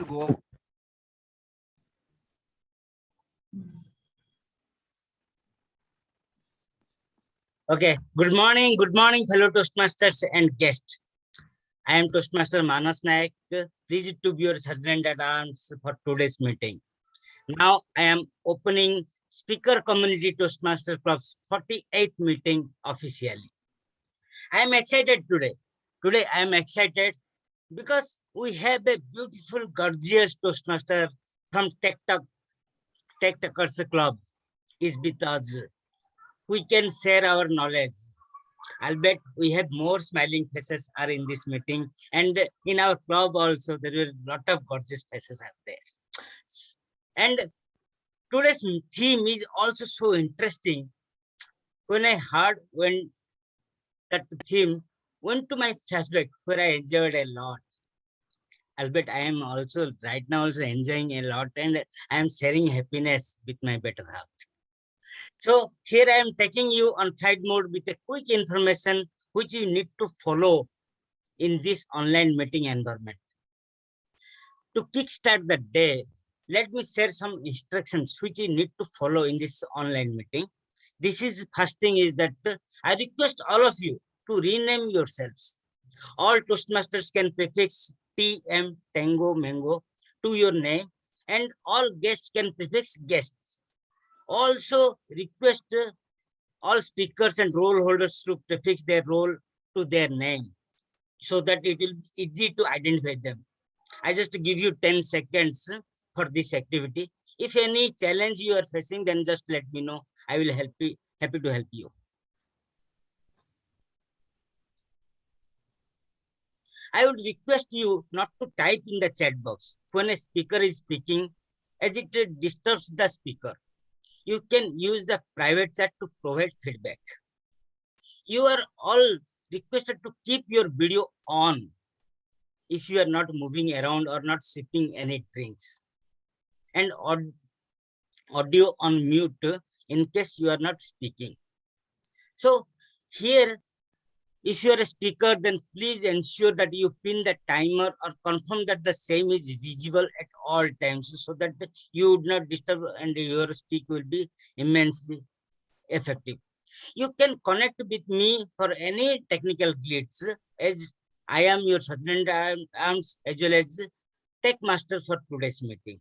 go. Okay, good morning, fellow Toastmasters and guests. I am Toastmaster Manas Naik, pleased to be your sergeant at arms for today's meeting. Now I am opening Speaker Community Toastmaster Club's 48th meeting officially. I am excited today. Today I am excited because we have a beautiful, gorgeous Toastmaster from Tech Akarshak Club is with us. We can share our knowledge. I'll bet we have more smiling faces are in this meeting, and in our club also there were a lot of gorgeous faces are there. And today's theme is also so interesting. When I heard when that theme went to my flashback where I enjoyed a lot. Albeit I am also right now also enjoying a lot, and I am sharing happiness with my better half. So here I am taking you on flight mode with a quick information which you need to follow in this online meeting environment. To kickstart the day, let me share some instructions which you need to follow in this online meeting. This is first thing is that I request all of you to rename yourselves. All Toastmasters can prefix TM Tango Mango to your name, and all guests can prefix guest. Also request all speakers and role holders to prefix their role to their name so that it will be easy to identify them. I just give you 10 seconds for this activity. If any challenge you are facing, then just let me know. I will happy to help you. I would request you not to type in the chat box when a speaker is speaking, as it disturbs the speaker. You can use the private chat to provide feedback. You are all requested to keep your video on if you are not moving around or not sipping any drinks, and audio on mute in case you are not speaking. So here, if you are a speaker, then please ensure that you pin the timer or confirm that the same is visible at all times so that you would not disturb and your speak will be immensely effective. You can connect with me for any technical glitch, as I am your sergeant arms as well as tech master for today's meeting.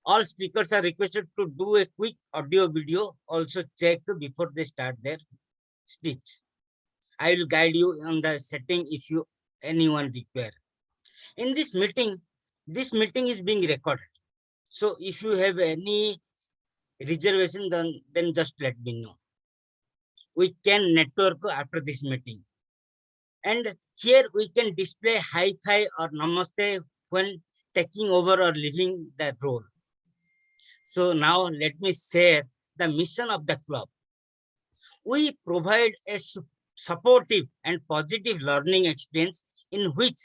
All speakers are requested to do a quick audio video, also check before they start their speech. I will guide you on the setting if you anyone require. In this meeting is being recorded. So if you have any reservation, then just let me know. We can network after this meeting. And here we can display hi-fi or namaste when taking over or leaving the role. So now let me share the mission of the club. We provide a supportive and positive learning experience in which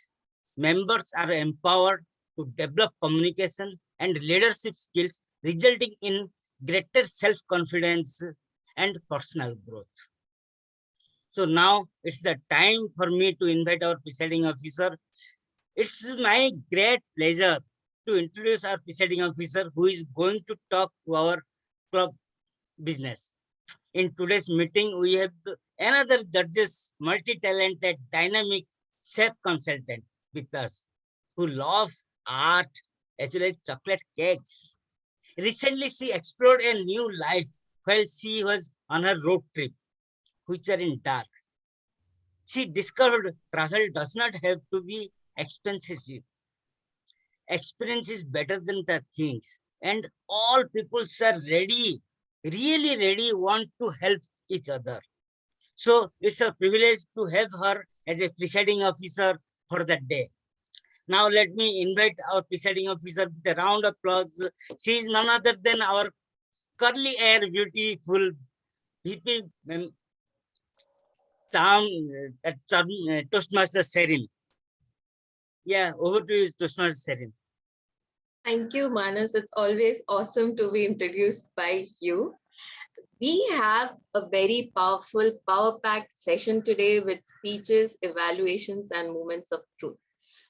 members are empowered to develop communication and leadership skills, resulting in greater self-confidence and personal growth. So now it's the time for me to invite our presiding officer. It's my great pleasure to introduce our presiding officer who is going to talk to our club business. In today's meeting, we have another judge's multi-talented, dynamic chef consultant with us who loves art as well as chocolate cakes. Recently, she explored a new life while she was on her road trip, which are in dark. She discovered travel does not have to be expensive. Experience is better than the things, and all people are ready, really ready, want to help each other. So it's a privilege to have her as a presiding officer for that day. Now let me invite our presiding officer with a round of applause. She is none other than our curly hair, beautiful VP Toastmaster Serin. Yeah, over to you, Toastmaster Serin. Thank you, Manas. It's always awesome to be introduced by you. We have a very powerful, power-packed session today with speeches, evaluations, and moments of truth.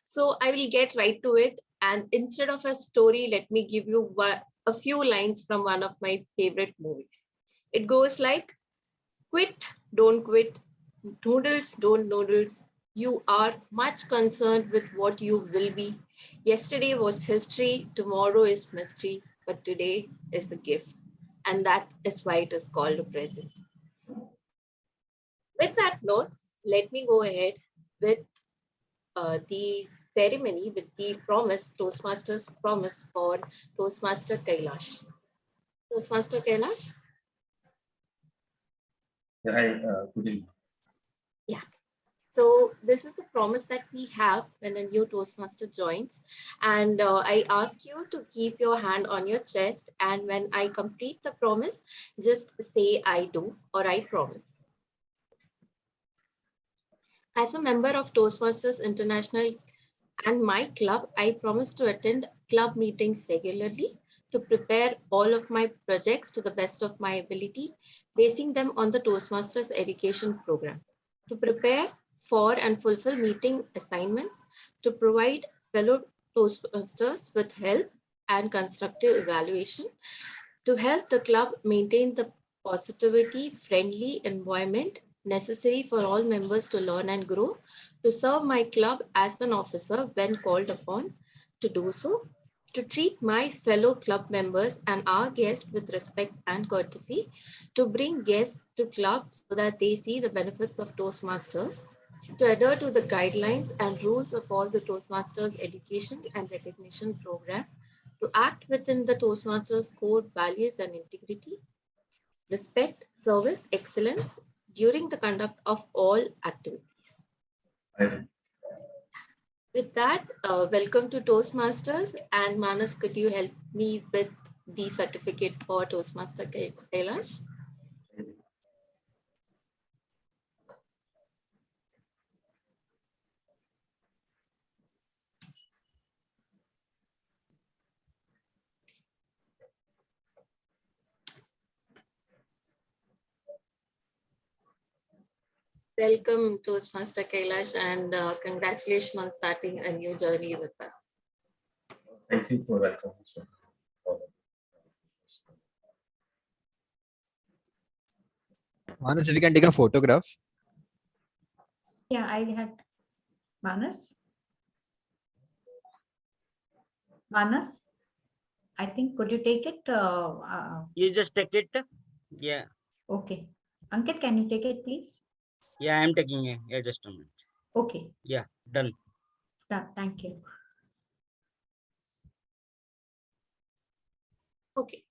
So I will get right to it. And instead of a story, let me give you a few lines from one of my favorite movies. It goes like, quit, don't quit, noodles, don't noodles. You are much concerned with what you will be. Yesterday was history, tomorrow is mystery, but today is a gift. And that is why it is called a present. With that note, let me go ahead with the ceremony with the promise, Toastmasters promise for Toastmaster Kailash. Toastmaster Kailash? Yeah, hi, good evening. Yeah. So this is the promise that we have when a new Toastmaster joins. And I ask you to keep your hand on your chest. And when I complete the promise, just say I do or I promise. As a member of Toastmasters International and my club, I promise to attend club meetings regularly to prepare all of my projects to the best of my ability, basing them on the Toastmasters education program. To prepare for and fulfill meeting assignments, to provide fellow Toastmasters with help and constructive evaluation, to help the club maintain the positivity friendly environment necessary for all members to learn and grow, to serve my club as an officer when called upon to do so, to treat my fellow club members and our guests with respect and courtesy, to bring guests to club so that they see the benefits of Toastmasters, to adhere to the guidelines and rules of all the Toastmasters education and recognition program, to act within the Toastmasters core values and integrity, respect, service, excellence during the conduct of all activities. With that, welcome to Toastmasters. And Manas, could you help me with the certificate for Toastmaster Kailash? Welcome, Toastmaster Kailash, and congratulations on starting a new journey with us. Thank you for welcoming me. Manas, if we can take a photograph. Yeah, I had Manas. Manas, I think, could you take it? You just take it. Yeah. Okay. Ankit, can you take it, please? Yeah, I'm taking it. Yeah, just a minute. Okay. Yeah, done. Thank you. Okay,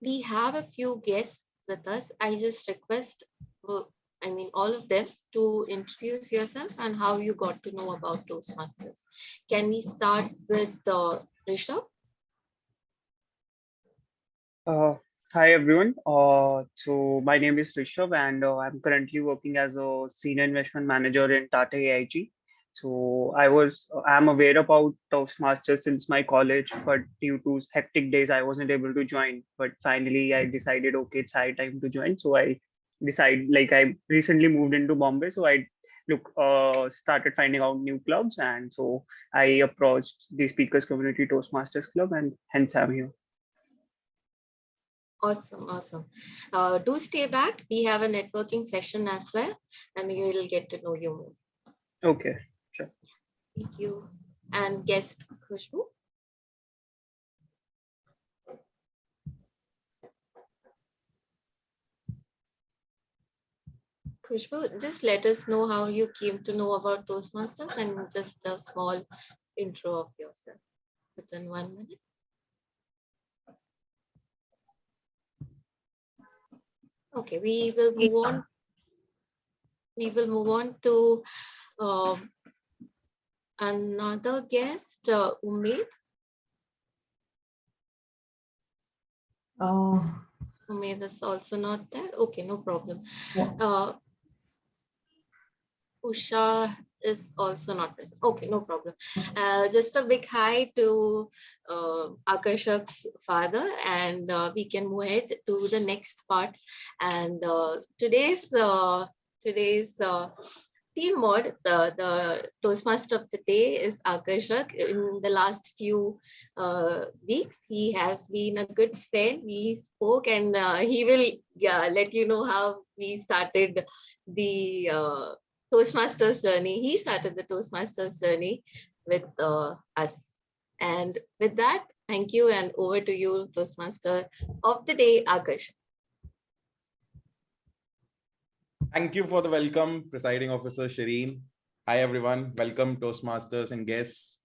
we have a few guests with us. I just request, all of them to introduce yourself and how you got to know about Toastmasters. Can we start with Rishabh? Hi everyone. So my name is Rishabh and I'm currently working as a senior investment manager in Tata AIG. So I'm aware about Toastmasters since my college, but due to hectic days, I wasn't able to join. But finally, I decided, okay, it's high time to join. So I recently moved into Bombay, so I started finding out new clubs, and so I approached the Speakers Community Toastmasters Club, and hence I'm here. Awesome, awesome. Do stay back. We have a networking session as well, and we will get to know you more. Okay, sure. Thank you. And guest Khushbu. Khushbu, just let us know how you came to know about Toastmasters and just a small intro of yourself within 1 minute. Okay, we will move on. We will move on to another guest, Umaid. Umaid is also not there. Okay, no problem. Usha is also not present. Okay, no problem. Just a big hi to Akarshak's father, and we can move ahead to the next part. And today's team mod, the Toastmaster of the day is Akarshak. In the last few weeks, he has been a good friend. We spoke, and he will let you know how we started the Toastmasters journey. He started the Toastmasters journey with us. And with that, thank you, and over to you, Toastmaster of the day, Akarshak. Thank you for the welcome, Presiding Officer Shireen. Hi, everyone. Welcome, Toastmasters and guests,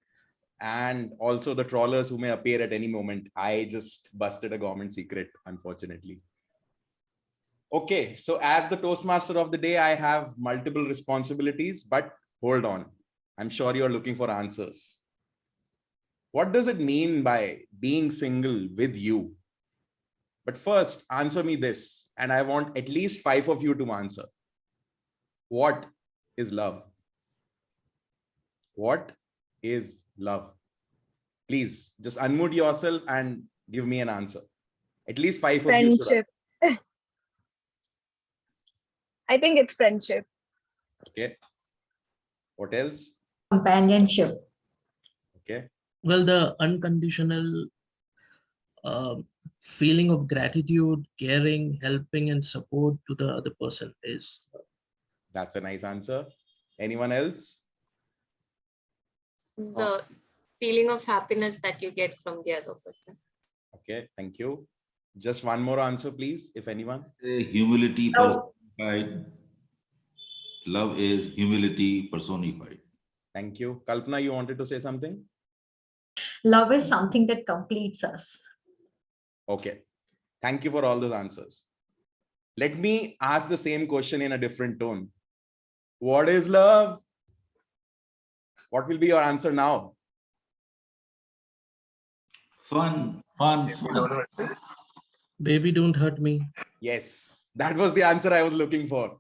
and also the trawlers who may appear at any moment. I just busted a government secret, unfortunately. Okay, so as the Toastmaster of the day, I have multiple responsibilities, but hold on. I'm sure you're looking for answers. What does it mean by being single with you? But first, answer me this, and I want at least 5 of you to answer. What is love? What is love? Please just unmute yourself and give me an answer. At least 5 of you. Friendship. I think it's friendship. Okay. What else? Companionship. Okay. Well, the unconditional feeling of gratitude, caring, helping, and support to the other person is. That's a nice answer. Anyone else? The feeling of happiness that you get from the other person. Okay, thank you. Just one more answer, please, if anyone. Humility personified. Love is humility personified. Thank you. Kalpana, you wanted to say something? Love is something that completes us. Okay. Thank you for all those answers. Let me ask the same question in a different tone. What is love? What will be your answer now? Fun. Baby, don't hurt me. Yes, that was the answer I was looking for.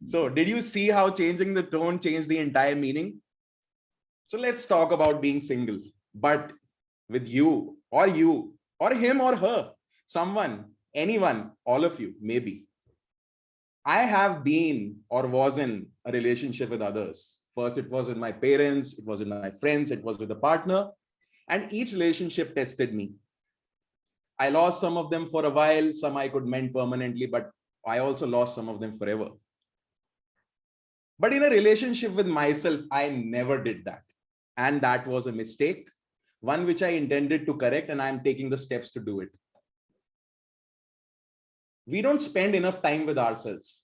So did you see how changing the tone changed the entire meaning? So let's talk about being single, but with you or him or her, someone, anyone, all of you, maybe. I have been or was in a relationship with others. First, it was with my parents, it was with my friends, it was with a partner, and each relationship tested me. I lost some of them for a while, some I could mend permanently, but I also lost some of them forever. But in a relationship with myself, I never did that. And that was a mistake, one which I intended to correct, and I'm taking the steps to do it. We don't spend enough time with ourselves.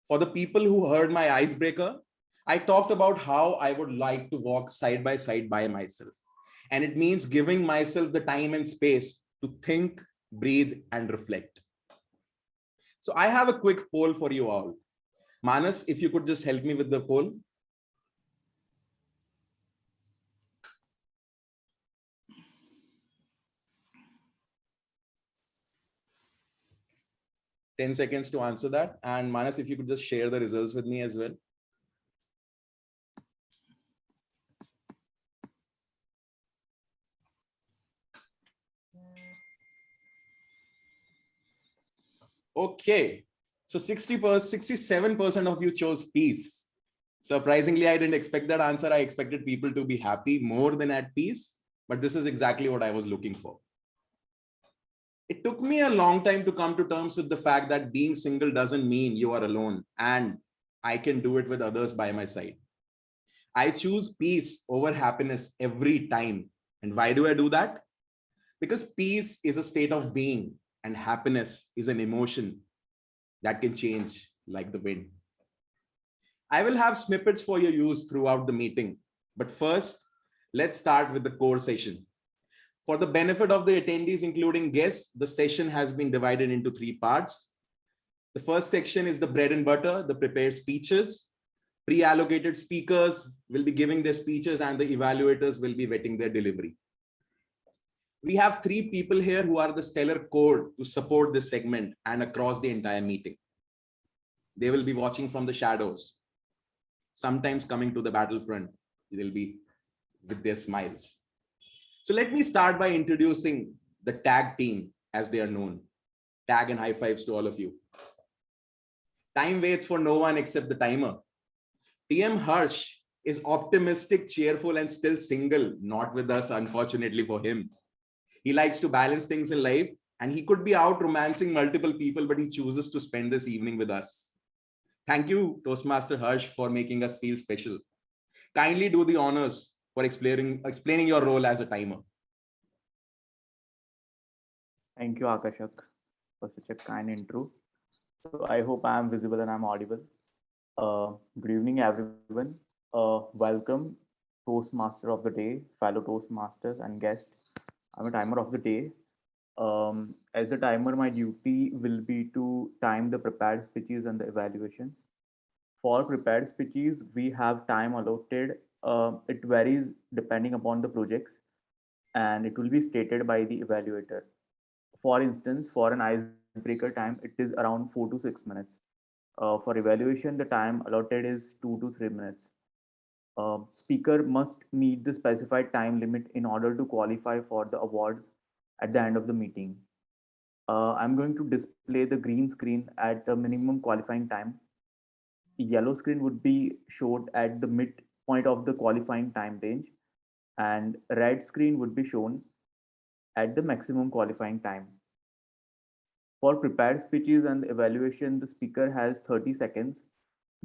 For the people who heard my icebreaker, I talked about how I would like to walk side by side by myself. And it means giving myself the time and space to think, breathe, and reflect. So I have a quick poll for you all. Manas, if you could just help me with the poll. Ten seconds to answer that. And Manas, if you could just share the results with me as well. Okay, so 67% of you chose peace. Surprisingly, I didn't expect that answer. I expected people to be happy more than at peace, but this is exactly what I was looking for. It took me a long time to come to terms with the fact that being single doesn't mean you are alone, and I can do it with others by my side. I choose peace over happiness every time. And why do I do that? Because peace is a state of being, and happiness is an emotion that can change like the wind. I will have snippets for your use throughout the meeting, but first, let's start with the core session. For the benefit of the attendees, including guests, the session has been divided into 3 parts. The first section is the bread and butter, the prepared speeches. Pre-allocated speakers will be giving their speeches and the evaluators will be vetting their delivery. We have 3 people here who are the stellar core to support this segment and across the entire meeting. They will be watching from the shadows, sometimes coming to the battlefront. They'll be with their smiles. So let me start by introducing the tag team as they are known. Tag and high fives to all of you. Time waits for no one except the timer. TM Harsh is optimistic, cheerful, and still single, not with us, unfortunately for him. He likes to balance things in life, and he could be out romancing multiple people, but he chooses to spend this evening with us. Thank you, Toastmaster Harsh, for making us feel special. Kindly do the honors for explaining your role as a timer. Thank you, Akarshak, for such a kind intro. So I hope I am visible and I'm audible. Good evening, everyone. Welcome, Toastmaster of the day, fellow Toastmasters and guests. I'm a timer of the day. As a timer, my duty will be to time the prepared speeches and the evaluations. For prepared speeches, we have time allotted. It varies depending upon the projects, and it will be stated by the evaluator. For instance, for an icebreaker time, it is around 4 to 6 minutes. For evaluation, the time allotted is 2 to 3 minutes. Speaker must meet the specified time limit in order to qualify for the awards at the end of the meeting. I'm going to display the green screen at the minimum qualifying time. The yellow screen would be showed at the midpoint of the qualifying time range, and red screen would be shown at the maximum qualifying time. For prepared speeches and evaluation, the speaker has 30 seconds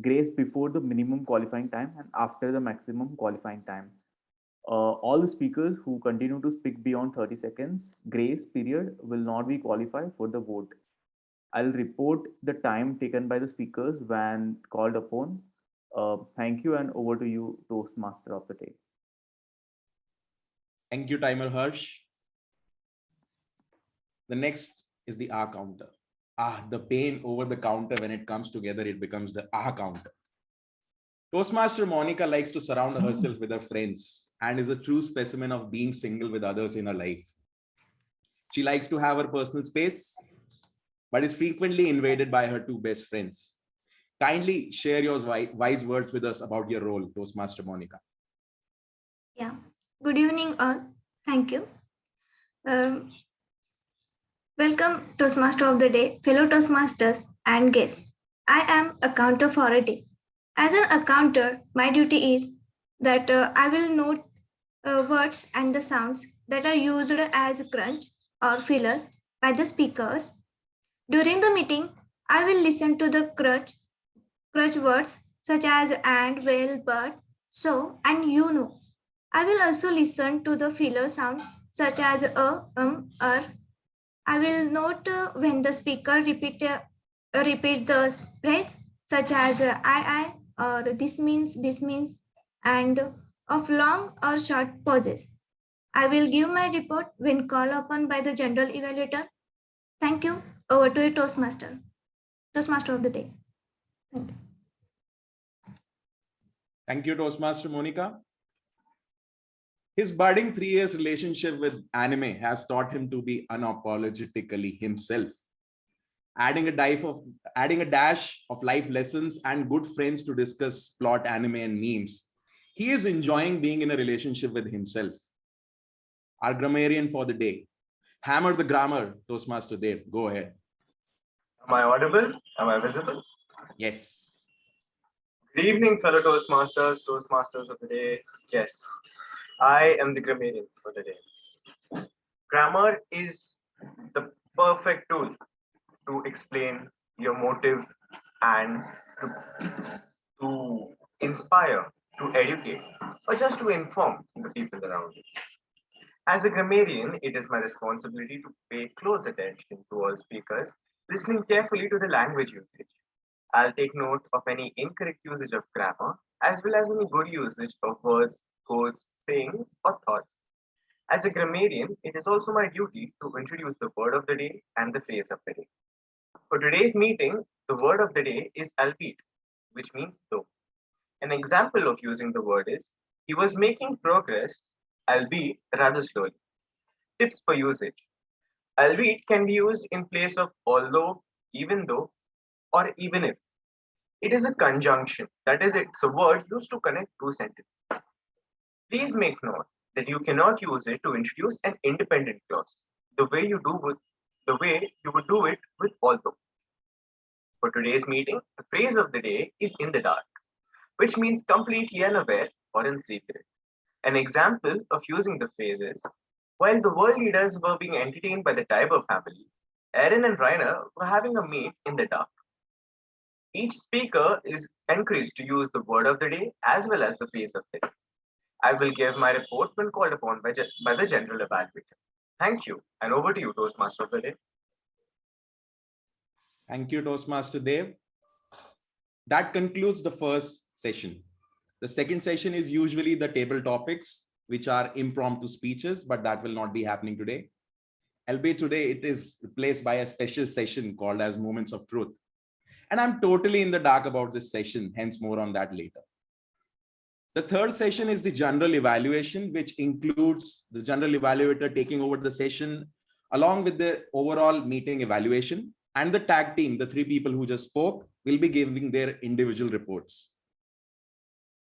grace before the minimum qualifying time and after the maximum qualifying time. All the speakers who continue to speak beyond 30 seconds grace period will not be qualified for the vote. I'll report the time taken by the speakers when called upon. Thank you, and over to you, Toastmaster of the day. Thank you, Timer Harsh. The next is the R counter. The pain over the counter, when it comes together, it becomes the R counter. Toastmaster Monica likes to surround herself with her friends and is a true specimen of being single with others in her life. She likes to have her personal space, but is frequently invaded by her two best friends. Kindly share your wise words with us about your role, Toastmaster Monica. Yeah. Good evening, all. Thank you. Welcome, Toastmaster of the day, fellow Toastmasters and guests. I am a counter for a day. As an accounter, my duty is that I will note words and the sounds that are used as crunch or fillers by the speakers. During the meeting, I will listen to the crutch words such as and, well, but, so, and you know. I will also listen to the filler sound such as I will note when the speaker repeat the spreads such as I or this means, and of long or short pauses. I will give my report when called upon by the general evaluator. Thank you. Over to a Toastmaster of the day. Thank you. Thank you, Toastmaster Monica. His budding 3 years relationship with anime has taught him to be unapologetically himself, adding a dash of life lessons and good friends to discuss plot, anime, and memes. He is enjoying being in a relationship with himself. Our grammarian for the day. Hammer the grammar, Toastmaster Dev. Go ahead. Am I audible? Am I visible? Yes. Good evening, fellow Toastmasters of the day. Yes, I am the grammarian for the day. Grammar is the perfect tool to explain your motive and to inspire, to educate, or just to inform the people around you. As a grammarian, it is my responsibility to pay close attention to all speakers, listening carefully to the language usage. I'll take note of any incorrect usage of grammar, as well as any good usage of words, quotes, sayings, or thoughts. As a grammarian, it is also my duty to introduce the word of the day and the phrase of the day. For today's meeting, the word of the day is albeit, which means though. An example of using the word is, he was making progress, albeit rather slowly. Tips for usage. Albeit can be used in place of although, even though, or even if. It is a conjunction, that is, it's a word used to connect two sentences. Please make note that you cannot use it to introduce an independent clause, the way you would do it with although. For today's meeting, the phrase of the day is in the dark. which means completely unaware or in secret. An example of using the phrase is, while the world leaders were being entertained by the Tiber family, Aaron and Rainer were having a meet in the dark. Each speaker is encouraged to use the word of the day as well as the phrase of the day. I will give my report when called upon by the general evaluator. Thank you, and over to you, Toastmaster of the day. Thank you, Toastmaster Dev. That concludes the first session. The second session is usually the table topics, which are impromptu speeches, but that will not be happening today. Albeit today it is replaced by a special session called as Moments of Truth. And I'm totally in the dark about this session, hence more on that later. The third session is the general evaluation, which includes the general evaluator taking over the session along with the overall meeting evaluation, and the tag team, the three people who just spoke, will be giving their individual reports.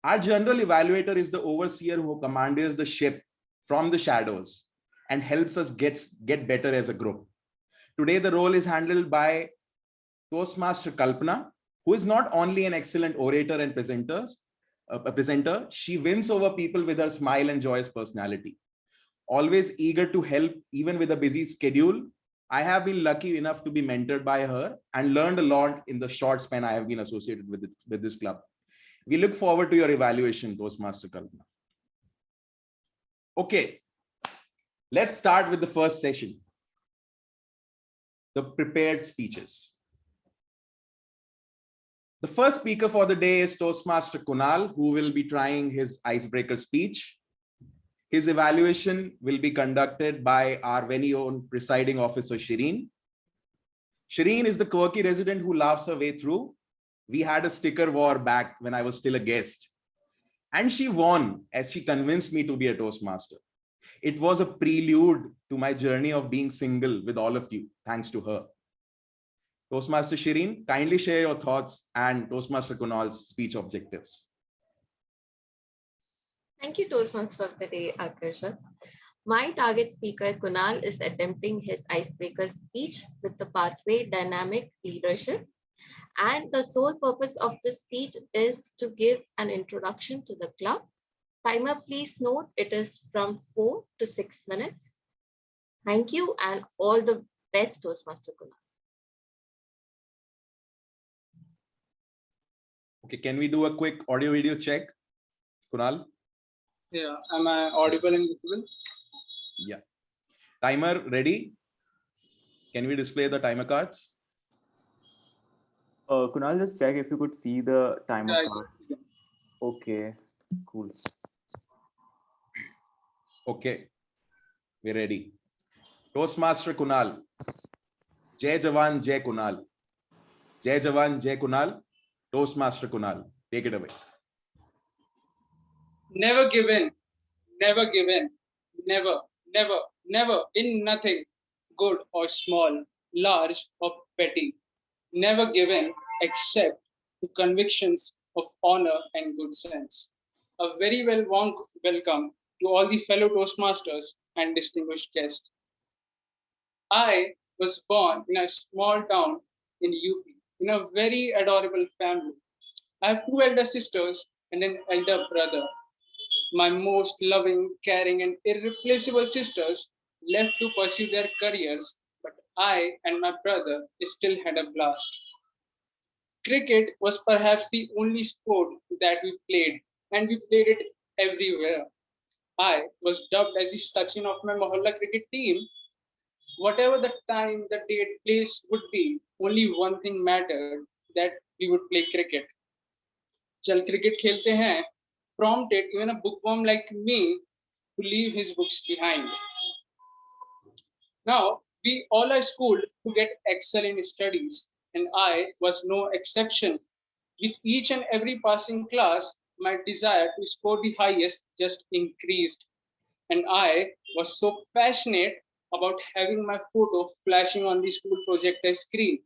Our general evaluator is the overseer who commandeers the ship from the shadows and helps us get better as a group. Today, the role is handled by Toastmaster Kalpana, who is not only an excellent orator and presenter, she wins over people with her smile and joyous personality. Always eager to help, even with a busy schedule, I have been lucky enough to be mentored by her and learned a lot in the short span I have been associated with this club. We look forward to your evaluation, Toastmaster Kalpana. Okay, let's start with the first session, the prepared speeches. The first speaker for the day is Toastmaster Kunal, who will be trying his icebreaker speech. His evaluation will be conducted by our very own presiding officer, Shireen. Shireen is the quirky resident who laughs her way through. We had a sticker war back when I was still a guest. And she won as she convinced me to be a Toastmaster. It was a prelude to my journey of being single with all of you, thanks to her. Toastmaster Shireen, kindly share your thoughts and Toastmaster Kunal's speech objectives. Thank you, Toastmaster of the Day, Akarshak. My target speaker, Kunal, is attempting his icebreaker speech with the pathway dynamic leadership. And the sole purpose of the speech is to give an introduction to the club. Timer, please note, it is from 4 to 6 minutes. Thank you and all the best, Toastmaster Kunal. Okay, can we do a quick audio video check, Kunal? Yeah, am I audible and visible? Yeah. Timer ready? Can we display the timer cards? Kunal, just check if you could see the timer Yeah, card. Okay, cool. Okay, we're ready. Toastmaster Kunal. Jai Jawan, Jai Kunal. Jai Jawan, Jai Kunal. Toastmaster Kunal. Take it away. Never give in, never give in, never, never, never in nothing, good or small, large or petty. Never give in except to convictions of honor and good sense. A very warm welcome to all the fellow Toastmasters and distinguished guests. I was born in a small town in UP, in a very adorable family. I have two elder sisters and an elder brother. My most loving, caring, and irreplaceable sisters left to pursue their careers, but I and my brother still had a blast. Cricket was perhaps the only sport that we played, and we played it everywhere. I was dubbed as the Sachin of my Mohalla cricket team. Whatever the time, the date, place would be, only one thing mattered, that we would play cricket. Chal cricket khelte hain prompted even a bookworm like me to leave his books behind. Now, we all are schooled to get excel in studies, and I was no exception. With each and every passing class, my desire to score the highest just increased. And I was so passionate about having my photo flashing on the school projector screen.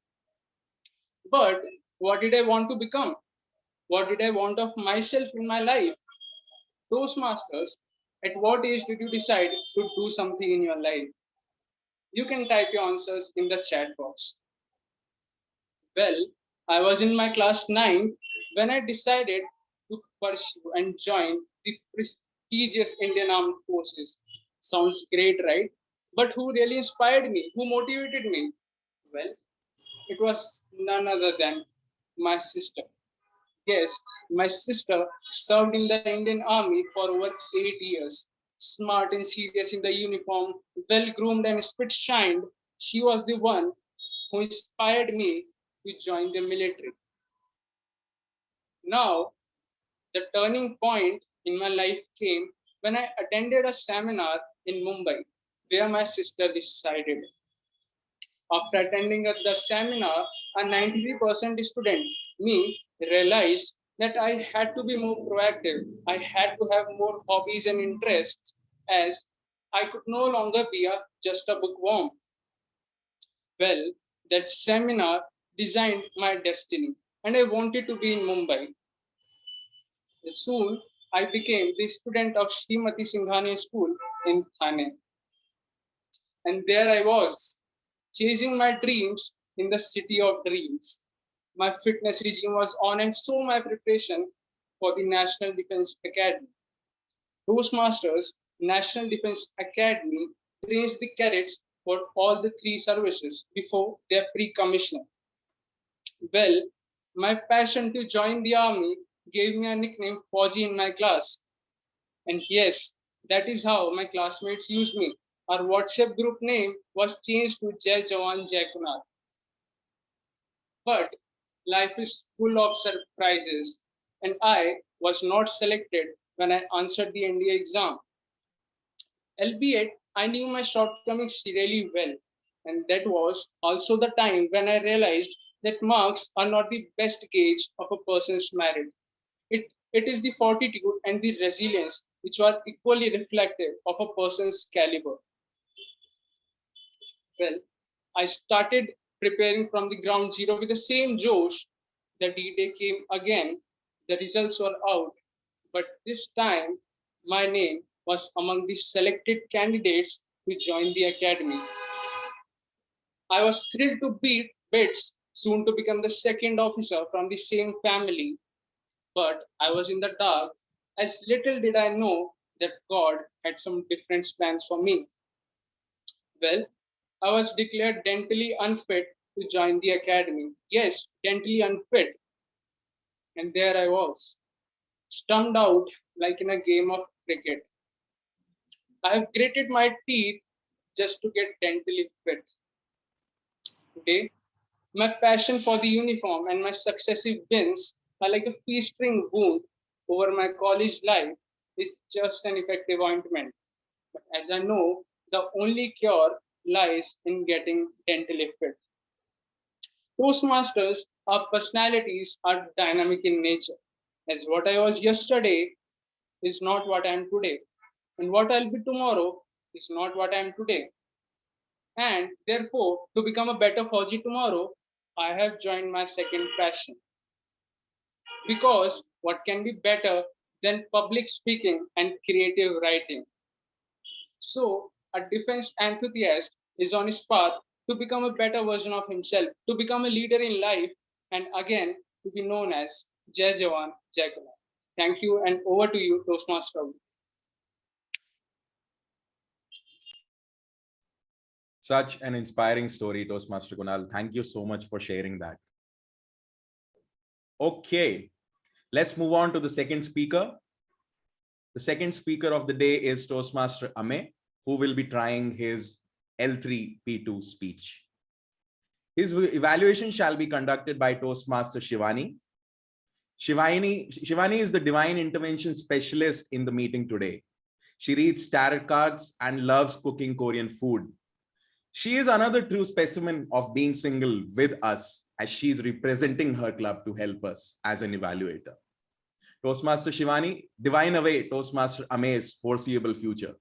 But what did I want to become? What did I want of myself in my life? Toastmasters, at what age did you decide to do something in your life? You can type your answers in the chat box. Well, I was in my class 9 when I decided to pursue and join the prestigious Indian Armed Forces. Sounds great, right? But who really inspired me? Who motivated me? Well, it was none other than my sister. Yes, my sister served in the Indian Army for over 8 years. Smart and serious in the uniform, well groomed and spit shined, she was the one who inspired me to join the military. Now, the turning point in my life came when I attended a seminar in Mumbai where my sister resided. After attending the seminar, a 93% student, me, realized that I had to be more proactive. I had to have more hobbies and interests as I could no longer be just a bookworm. Well, that seminar designed my destiny and I wanted to be in Mumbai. Soon, I became the student of Srimati Singhani School in Thane. And there I was, chasing my dreams in the city of dreams. My fitness regime was on and so my preparation for the National Defense Academy. Toastmasters National Defense Academy trains the cadets for all the three services before their pre-commissioning. Well, my passion to join the army gave me a nickname Fauji in my class. And yes, that is how my classmates used me. Our WhatsApp group name was changed to Jai Jawan Jai Kunal. But life is full of surprises, and I was not selected when I answered the NDA exam. Albeit, I knew my shortcomings really well, and that was also the time when I realized that marks are not the best gauge of a person's merit. It is the fortitude and the resilience which are equally reflective of a person's caliber. Well, I started preparing from the ground zero with the same josh. The D-Day came again, the results were out, but this time my name was among the selected candidates to join the academy. I was thrilled to beat bits, soon to become the second officer from the same family, but I was in the dark, as little did I know that God had some different plans for me. Well, I was declared dentally unfit to join the academy. Yes, dentally unfit. And there I was, stumped out like in a game of cricket. I have gritted my teeth just to get dentally fit. Today, my passion for the uniform and my successive wins are like a festering wound over my college life is just an effective ointment. But as I know, the only cure lies in getting dentally fit. Toastmasters, our personalities are dynamic in nature. As what I was yesterday is not what I am today. And what I'll be tomorrow is not what I am today. And therefore, to become a better Fauji tomorrow, I have joined my second passion. Because what can be better than public speaking and creative writing? So, a defense enthusiast is on his path to become a better version of himself, to become a leader in life, and again to be known as Jai Jawan, Jai Kunal. Thank you, and over to you, Toastmaster. Such an inspiring story, Toastmaster Kunal. Thank you so much for sharing that. Okay, let's move on to the second speaker. The second speaker of the day is Toastmaster Ame, who will be trying his L3P2 speech. His evaluation shall be conducted by Toastmaster Shivani. Shivani is the divine intervention specialist in the meeting today. She reads tarot cards and loves cooking Korean food. She is another true specimen of being single with us, as she is representing her club to help us as an evaluator. Toastmaster Shivani, divine away Toastmaster Ame's foreseeable future.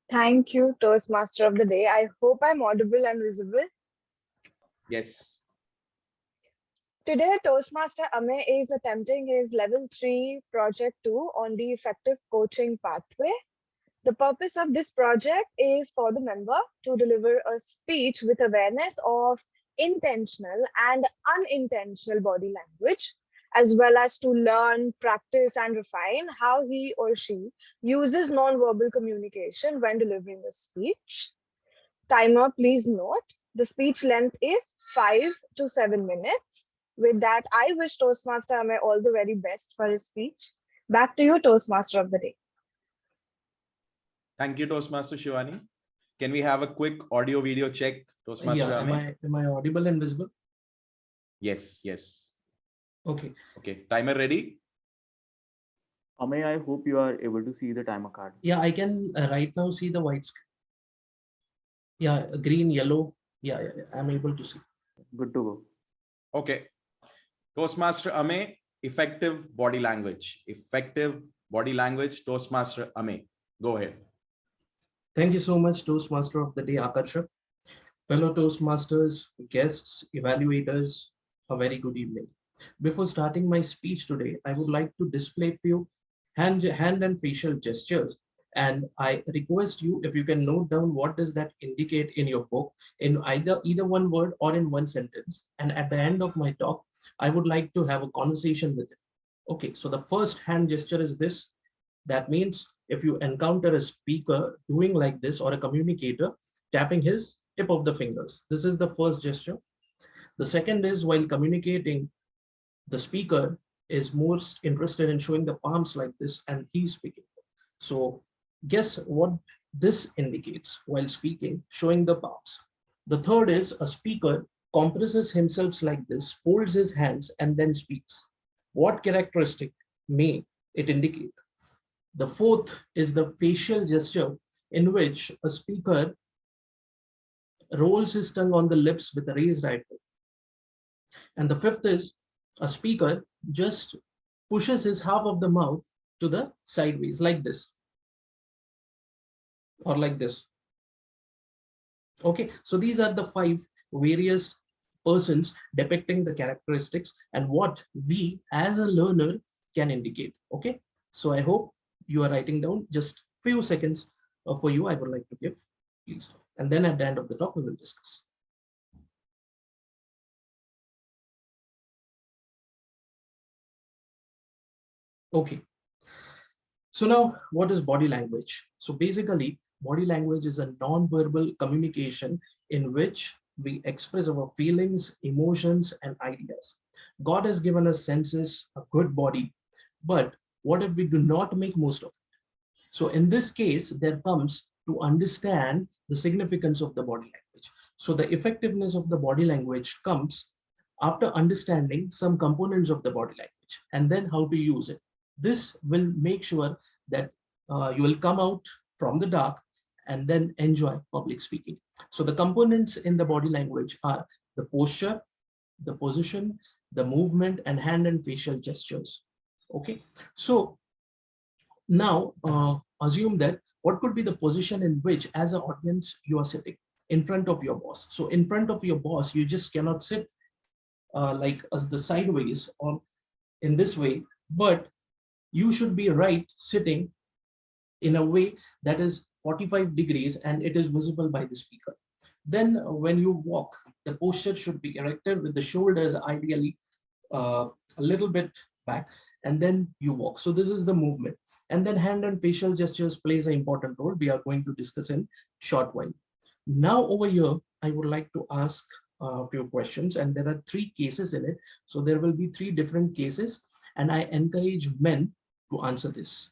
Thank you, Toastmaster of the day. I hope I'm audible and visible. Yes. Today, Toastmaster Ame is attempting his level 3 project 2 on the effective coaching pathway. The purpose of this project is for the member to deliver a speech with awareness of intentional and unintentional body language as well as to learn, practice, and refine how he or she uses non-verbal communication when delivering a speech. Timer, please note, the speech length is 5 to 7 minutes. With that, I wish Toastmaster Amey all the very best for his speech. Back to you, Toastmaster of the day. Thank you, Toastmaster Shivani. Can we have a quick audio video check, Toastmaster Yeah, Amey? am I audible and visible? Yes, yes. Okay. Okay, timer ready? Amey, I hope you are able to see the timer card. Yeah, I can right now see the white screen. Yeah, green, yellow. Yeah, I'm able to see. Good to go. Okay. Toastmaster Amey, effective body language. Effective body language, Toastmaster Amey. Go ahead. Thank you so much, Toastmaster of the day, Akarshak. Fellow Toastmasters, guests, evaluators, a very good evening. Before starting my speech today, I would like to display a few hand and facial gestures. And I request you, if you can note down what does that indicate in your book in either one word or in one sentence. And at the end of my talk, I would like to have a conversation with it. Okay, so the first hand gesture is this. That means if you encounter a speaker doing like this or a communicator tapping his tip of the fingers, this is the first gesture. The second is while communicating, the speaker is most interested in showing the palms like this and he's speaking. So guess what this indicates while speaking, showing the palms. The third is a speaker compresses himself like this, folds his hands and then speaks. What characteristic may it indicate? The fourth is the facial gesture in which a speaker rolls his tongue on the lips with a raised eyebrow. And the fifth is a speaker just pushes his half of the mouth to the sideways like this or like this. Okay, so these are the 5 various persons depicting the characteristics and what we as a learner can indicate. Okay, so I hope you are writing down. Just few seconds for you I would like to give, please. And then at the end of the talk we will discuss. Okay, so now what is body language? So basically body language is a non-verbal communication in which we express our feelings, emotions and ideas. God has given us senses, a good body, but what if we do not make most of it? So in this case, there comes to understand the significance of the body language. So the effectiveness of the body language comes after understanding some components of the body language and then how to use it. This will make sure that you will come out from the dark and then enjoy public speaking. So the components in the body language are the posture, the position, the movement, and hand and facial gestures. Okay, so now assume that what could be the position in which as an audience you are sitting in front of your boss. So in front of your boss, you just cannot sit like as the sideways or in this way, but you should be right sitting in a way that is 45 degrees and it is visible by the speaker. Then when you walk, the posture should be erected with the shoulders ideally a little bit back, and then you walk. So this is the movement. And then hand and facial gestures plays an important role. We are going to discuss in short while. Now over here, I would like to ask a few questions, and there are 3 cases in it. So there will be 3 different cases, and I encourage men to answer this.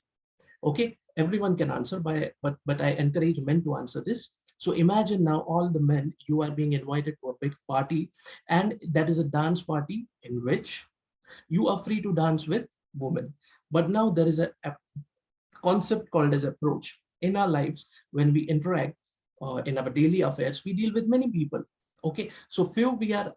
Okay, everyone can answer, but I encourage men to answer this. So imagine now all the men, you are being invited to a big party, and that is a dance party in which you are free to dance with women. But now there is a concept called as approach. In our lives, when we interact in our daily affairs, we deal with many people. Okay, so few we are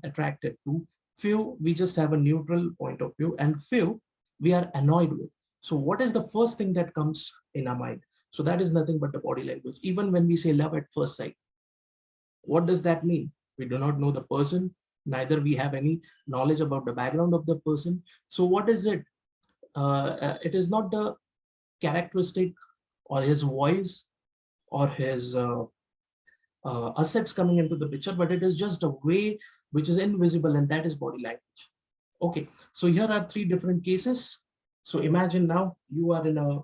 attracted to, few we just have a neutral point of view, and few we are annoyed with. So what is the first thing that comes in our mind? So that is nothing but the body language. Even when we say love at first sight, what does that mean? We do not know the person, neither we have any knowledge about the background of the person. So what is it? It is not the characteristic or his voice or his assets coming into the picture, but it is just a way which is invisible, and that is body language. Okay, so here are three different cases. So imagine now you are in a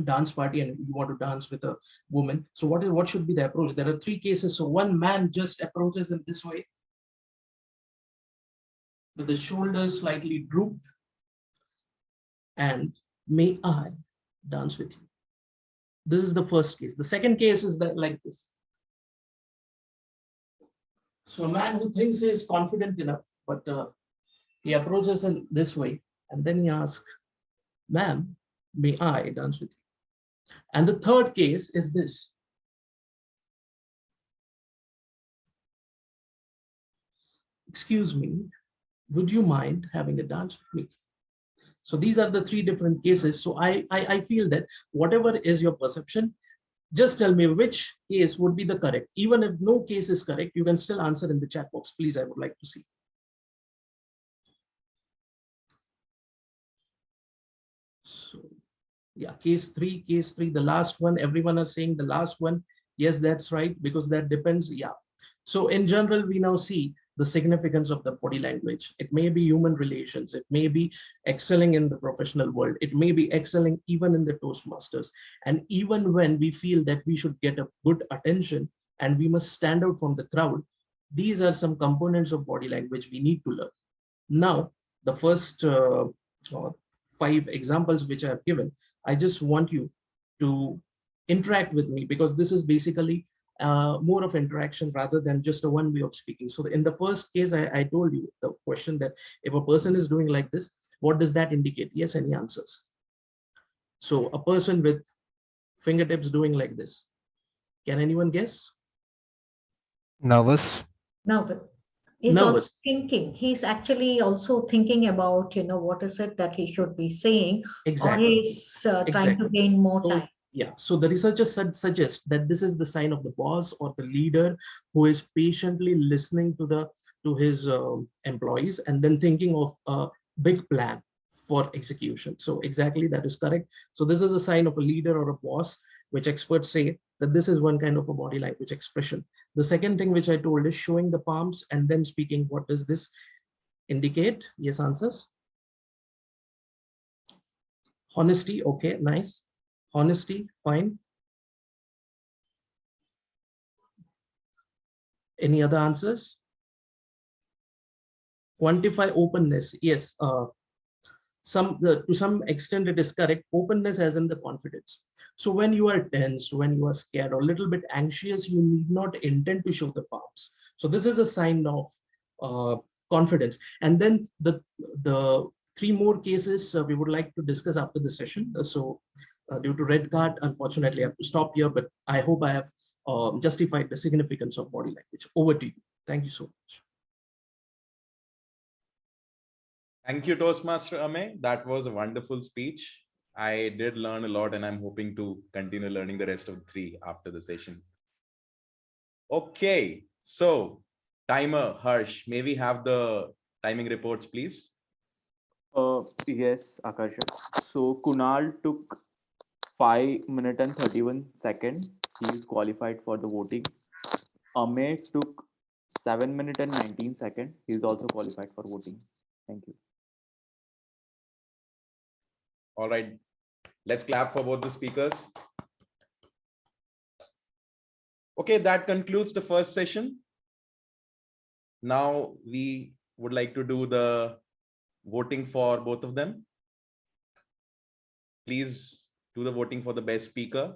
dance party and you want to dance with a woman. So what should be the approach? There are three cases. So one man just approaches in this way, with the shoulders slightly drooped, and may I dance with you. This is the first case. The second case is that like this. So a man who thinks he is confident enough, but he approaches in this way, and then he asks, ma'am, may I dance with you? And the third case is this. Excuse me, would you mind having a dance with me? So these are the three different cases. So I feel that whatever is your perception, just tell me which case would be the correct. Even if no case is correct, you can still answer in the chat box. Please, I would like to see. So yeah, case three, the last one, everyone is saying the last one. Yes, that's right, because that depends. Yeah. So in general, we now see the significance of the body language. It may be human relations. It may be excelling in the professional world. It may be excelling even in the Toastmasters. And even when we feel that we should get a good attention and we must stand out from the crowd, these are some components of body language we need to learn. Now, the first 5 examples which I have given, I just want you to interact with me, because this is basically more of interaction rather than just a one way of speaking. So in the first case, I told you the question that if a person is doing like this, what does that indicate? Yes, any answers? So a person with fingertips doing like this, can anyone guess? Nervous. No, he's Nervous. also thinking. He's actually also thinking about, what is it that he should be saying, Exactly. or he's trying to gain more time. Yeah, so the researchers suggest that this is the sign of the boss or the leader who is patiently listening to his employees and then thinking of a big plan for execution. So exactly, that is correct. So this is a sign of a leader or a boss, which experts say that this is one kind of a body language expression. The second thing which I told is showing the palms and then speaking. What does this indicate? Yes, answers. Honesty. Okay, nice. Honesty, fine. Any other answers? Quantify openness. Yes, to some extent it is correct. Openness as in the confidence. So when you are tense, when you are scared or a little bit anxious, you need not intend to show the palms. So this is a sign of confidence. And then the 3 more cases we would like to discuss after the session. Due to red card, unfortunately, I have to stop here, but I hope I have justified the significance of body language. Over to you. Thank you so much. Thank you, Toastmaster Ame. That was a wonderful speech. I did learn a lot, and I'm hoping to continue learning the rest of the 3 after the session. Okay, so timer, Harsh, may we have the timing reports, please? Yes, Akarshak. So Kunal took 5 minutes and 31 seconds. He is qualified for the voting. Ame took 7 minutes and 19 seconds. He is also qualified for voting. Thank you. All right, let's clap for both the speakers. Okay, that concludes the first session. Now we would like to do the voting for both of them. Please do the voting for the best speaker.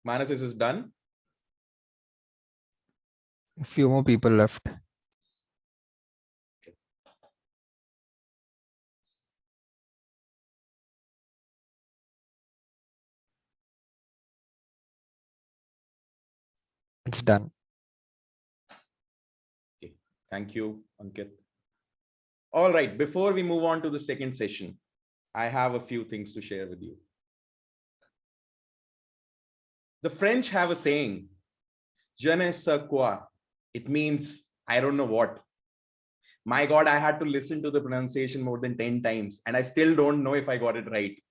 Manas, is done? A few more people left. It's done. Okay. Thank you, Ankit. All right, before we move on to the second session, I have a few things to share with you. The French have a saying, je ne sais quoi. It means, I don't know what. My God, I had to listen to the pronunciation more than 10 times, and I still don't know if I got it right.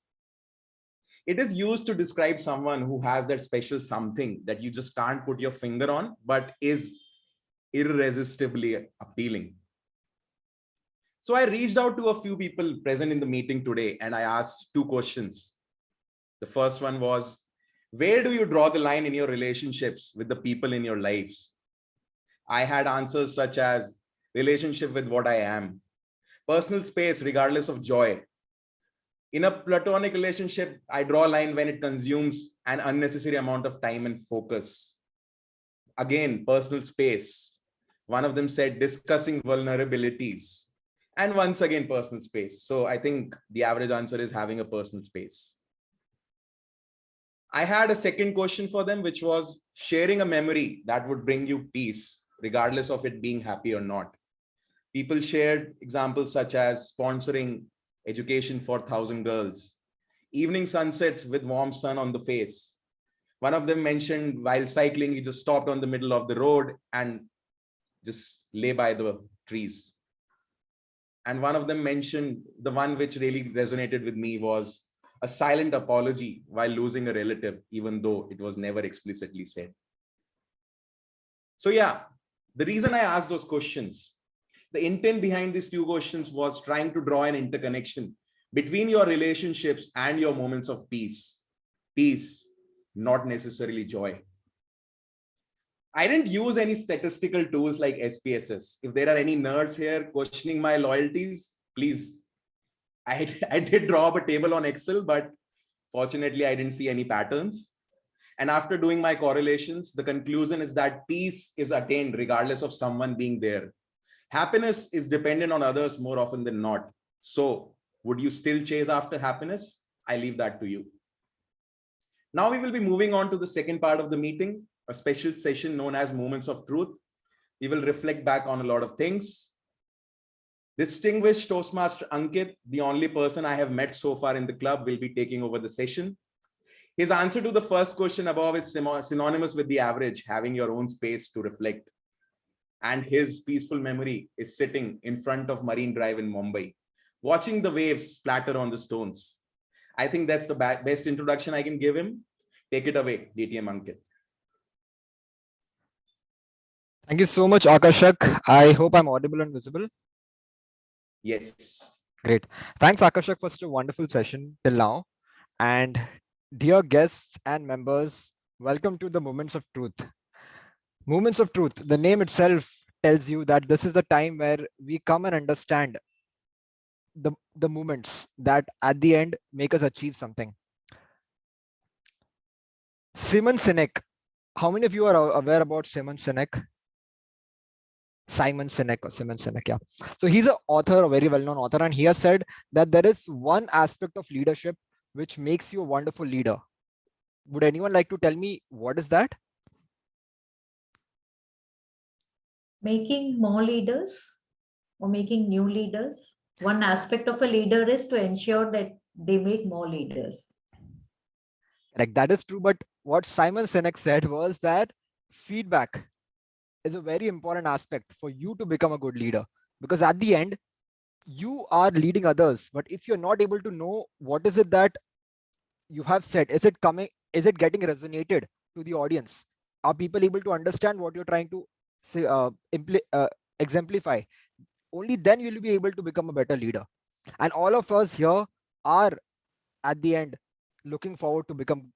It is used to describe someone who has that special something that you just can't put your finger on, but is irresistibly appealing. So I reached out to a few people present in the meeting today, and I asked 2 questions. The first one was, where do you draw the line in your relationships with the people in your lives? I had answers such as relationship with what I am, personal space regardless of joy. In a platonic relationship, I draw a line when it consumes an unnecessary amount of time and focus. Again, personal space. One of them said discussing vulnerabilities. And once again, personal space. So I think the average answer is having a personal space. I had a second question for them, which was sharing a memory that would bring you peace, regardless of it being happy or not. People shared examples such as sponsoring education for 1,000 girls, evening sunsets with warm sun on the face. One of them mentioned while cycling, he just stopped on the middle of the road and just lay by the trees. And one of them mentioned, the one which really resonated with me was a silent apology while losing a relative, even though it was never explicitly said. So yeah, the reason I asked those questions, the intent behind these 2 questions was trying to draw an interconnection between your relationships and your moments of peace. Peace, not necessarily joy. I didn't use any statistical tools like SPSS. If there are any nerds here questioning my loyalties, please. I did draw up a table on Excel, but fortunately, I didn't see any patterns. And after doing my correlations, the conclusion is that peace is attained regardless of someone being there. Happiness is dependent on others more often than not. So would you still chase after happiness? I leave that to you. Now we will be moving on to the second part of the meeting, a special session known as Moments of Truth. We will reflect back on a lot of things. Distinguished Toastmaster Ankit, the only person I have met so far in the club, will be taking over the session. His answer to the first question above is synonymous with the average, having your own space to reflect. And his peaceful memory is sitting in front of Marine Drive in Mumbai, watching the waves splatter on the stones. I think that's the best introduction I can give him. Take it away, DTM Ankit. Thank you so much, Akarshak. I hope I'm audible and visible. Yes. Great. Thanks, Akarshak, for such a wonderful session till now. And dear guests and members, welcome to the Moments of Truth. Moments of Truth, the name itself tells you that this is the time where we come and understand the moments that at the end make us achieve something. Simon Sinek. How many of you are aware about Simon Sinek? Simon Sinek or Simon Sinek, yeah. So he's an author, a very well-known author, and he has said that there is one aspect of leadership which makes you a wonderful leader. Would anyone like to tell me what is that? Making more leaders or making new leaders. One aspect of a leader is to ensure that they make more leaders. Like that is true, but what Simon Sinek said was that feedback is a very important aspect for you to become a good leader, because at the end you are leading others, but if you're not able to know what is it that you have said, is it getting resonated to the audience, are people able to understand what you're trying to say, exemplify, only then you'll be able to become a better leader. And all of us here are at the end looking forward to become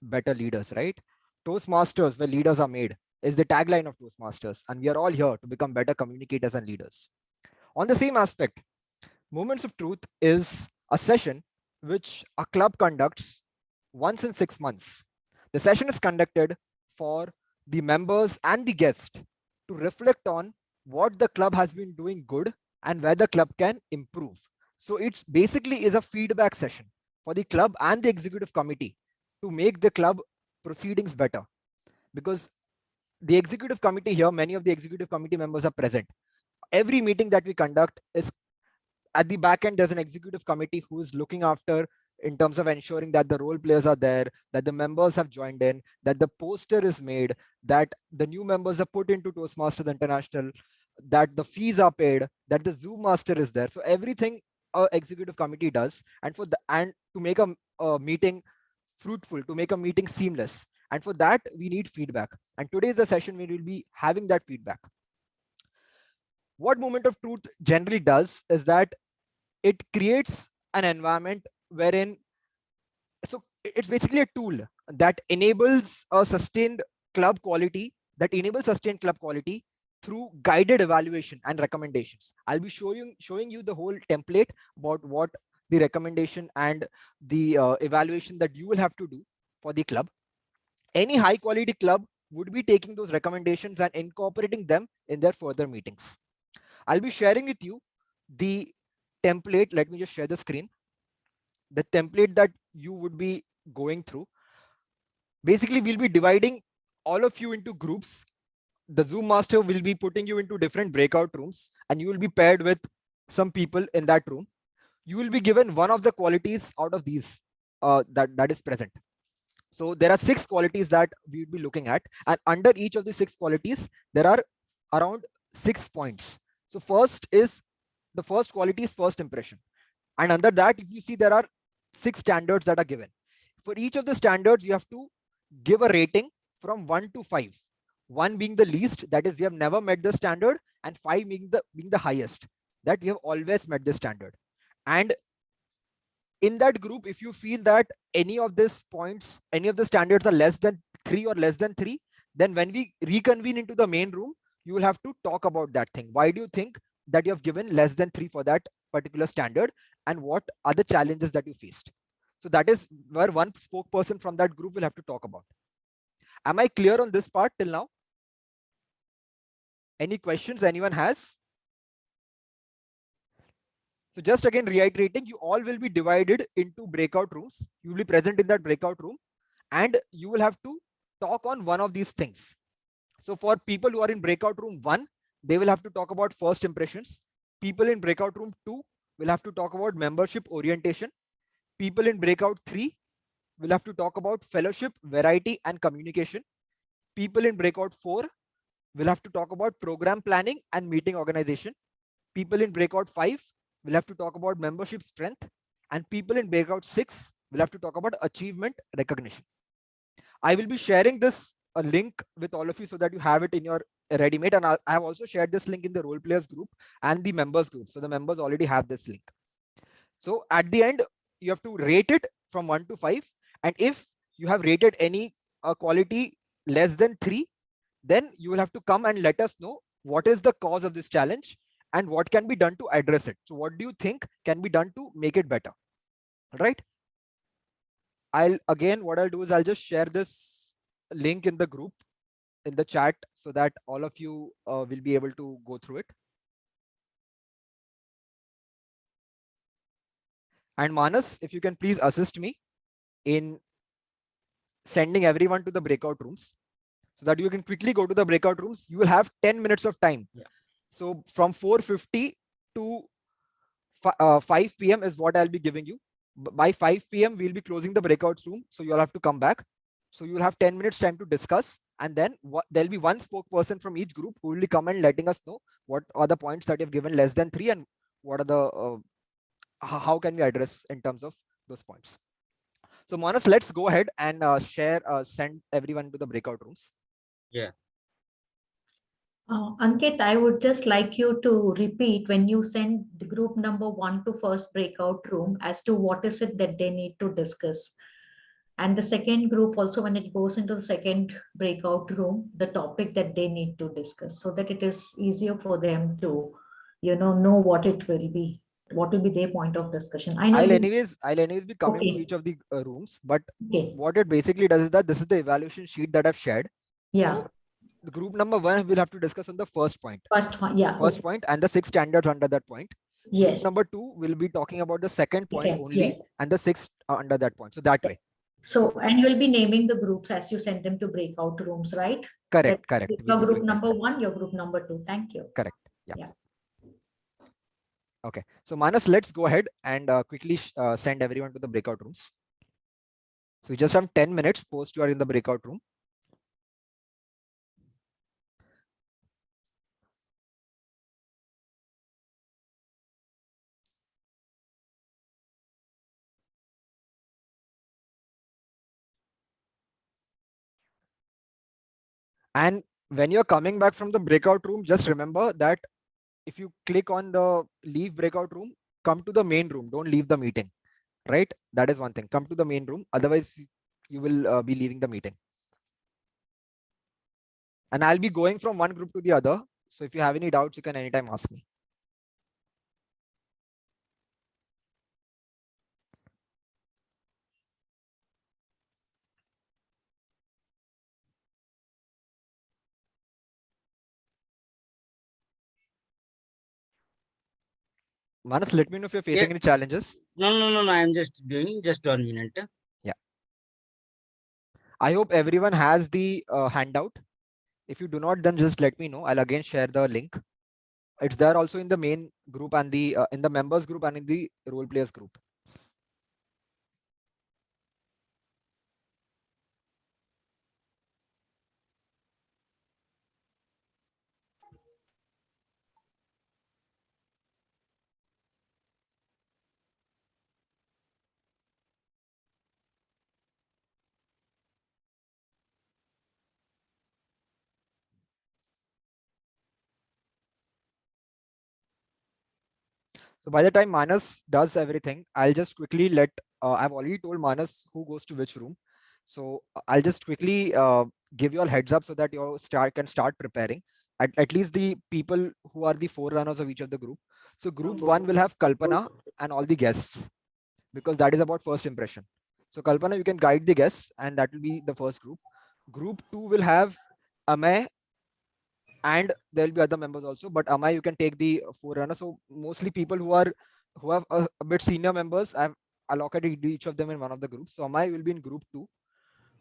better leaders, right? Toastmasters, where leaders are made, is the tagline of Toastmasters, and we are all here to become better communicators and leaders. On the same aspect, Moments of Truth is a session which a club conducts once in 6 months. The session is conducted for the members and the guests to reflect on what the club has been doing good and where the club can improve. So it's basically is a feedback session for the club and the executive committee to make the club proceedings better, because the executive committee here, many of the executive committee members are present. Every meeting that we conduct is at the back end, there's an executive committee who is looking after in terms of ensuring that the role players are there, that the members have joined in, that the poster is made, that the new members are put into Toastmasters International, that the fees are paid, that the Zoom master is there. So everything a executive committee does, and to make a meeting fruitful, to make a meeting seamless. And for that, we need feedback. And today is the session we will be having that feedback. What Moment of Truth generally does is that it creates an environment wherein, so it's basically a tool that enables a sustained club quality, through guided evaluation and recommendations. I'll be showing you the whole template about what the recommendation and the evaluation that you will have to do for the club. Any high quality club would be taking those recommendations and incorporating them in their further meetings. I'll be sharing with you the template. Let me just share the screen. The template that you would be going through. Basically, we'll be dividing all of you into groups. The Zoom master will be putting you into different breakout rooms, and you will be paired with some people in that room. You will be given one of the qualities out of these that is present. So there are 6 qualities that we will be looking at, and under each of the 6 qualities, there are around 6 points. So the first quality is first impression. And under that, if you see, there are 6 standards that are given. For each of the standards, you have to give a rating from 1 to 5. 1 being the least, that is, you have never met the standard, and 5 being the highest, that you have always met the standard. And in that group, if you feel that any of these points, any of the standards are less than 3 or less than 3, then when we reconvene into the main room, you will have to talk about that thing. Why do you think that you have given less than 3 for that particular standard, and what are the challenges that you faced? So that is where one spokesperson from that group will have to talk about. Am I clear on this part till now? Any questions anyone has? So just again reiterating, you all will be divided into breakout rooms. You will be present in that breakout room, and you will have to talk on one of these things. So for people who are in breakout room 1, they will have to talk about first impressions. People in breakout room 2 will have to talk about membership orientation. People in breakout 3 will have to talk about fellowship, variety, and communication. People in breakout 4 will have to talk about program planning and meeting organization. People in breakout 5 will have to talk about membership strength, and people in breakout 6 will have to talk about achievement recognition. I will be sharing this link with all of you so that you have it in your ready-made, and I have also shared this link in the role players group and the members group. So the members already have this link. So at the end, you have to rate it from 1 to 5. And if you have rated any quality less than 3, then you will have to come and let us know what is the cause of this challenge and what can be done to address it. So what do you think can be done to make it better? All right. What I'll do is I'll just share this link in the group, in the chat, so that all of you will be able to go through it. And Manas, if you can please assist me in sending everyone to the breakout rooms so that you can quickly go to the breakout rooms. You will have 10 minutes of time. Yeah. So from 4:50 to 5 p.m. is what I'll be giving you. By 5 p.m. we'll be closing the breakout room. So you'll have to come back. So you'll have 10 minutes time to discuss. And then there'll be one spokesperson from each group who will be come and letting us know what are the points that you've given less than 3 and what are the, how can we address in terms of those points. So Manas, let's go ahead and send everyone to the breakout rooms. Yeah. Ankit, I would just like you to repeat when you send the group number 1 to first breakout room as to what is it that they need to discuss. And the second group also, when it goes into the second breakout room, the topic that they need to discuss, so that it is easier for them to, know what it will be. What will be their point of discussion? I know I'll anyways be coming to each of the rooms, but what it basically does is that this is the evaluation sheet that I've shared. Yeah. So the group number 1 will have to discuss on the first point. First point, yeah. First point and the 6 standards under that point. Yes. Group number 2 will be talking about the second point only, and the 6 under that point. So that way. So, and you'll be naming the groups as you send them to breakout rooms, right? Correct, correct. Your group number 1, your group number 2. Thank you. Correct. Yeah. Okay. So Manas, let's go ahead and quickly send everyone to the breakout rooms. So we just have 10 minutes post you are in the breakout room. And when you're coming back from the breakout room, just remember that if you click on the leave breakout room, come to the main room. Don't leave the meeting, right? That is one thing. Come to the main room. Otherwise, you will be leaving the meeting. And I'll be going from one group to the other. So if you have any doubts, you can anytime ask me. Manas, let me know if you're facing any challenges. No. I'm just doing just 1 minute. Yeah. I hope everyone has the handout. If you do not, then just let me know. I'll again share the link. It's there also in the main group and the in the members group and in the role players group. So by the time Manas does everything, I'll just quickly let, I've already told Manas who goes to which room. So I'll just quickly give you all heads up so that you can start preparing. At least the people who are the forerunners of each of the group. So group 1 will have Kalpana and all the guests, because that is about first impression. So Kalpana, you can guide the guests and that will be the first group. Group 2 will have Amay, and there will be other members also, but Amay, you can take the forerunner. So mostly people who have a bit senior members, I've allocated each of them in one of the groups. So Amay will be in group 2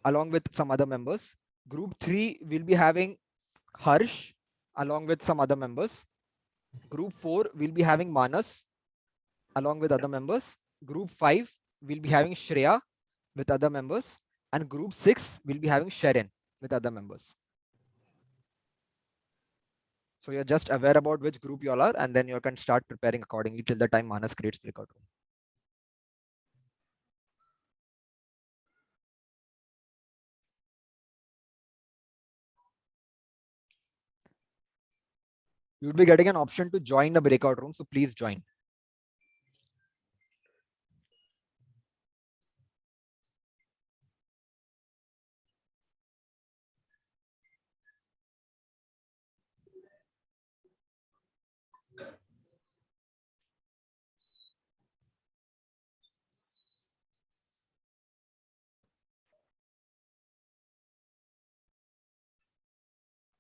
along with some other members. Group 3 will be having Harsh along with some other members. Group 4 will be having Manas along with other members. Group 5 will be having Shreya with other members, and group 6 will be having Sharon with other members. So you're just aware about which group you all are, and then you can start preparing accordingly till the time Manas creates breakout room. You'll be getting an option to join the breakout room, so please join.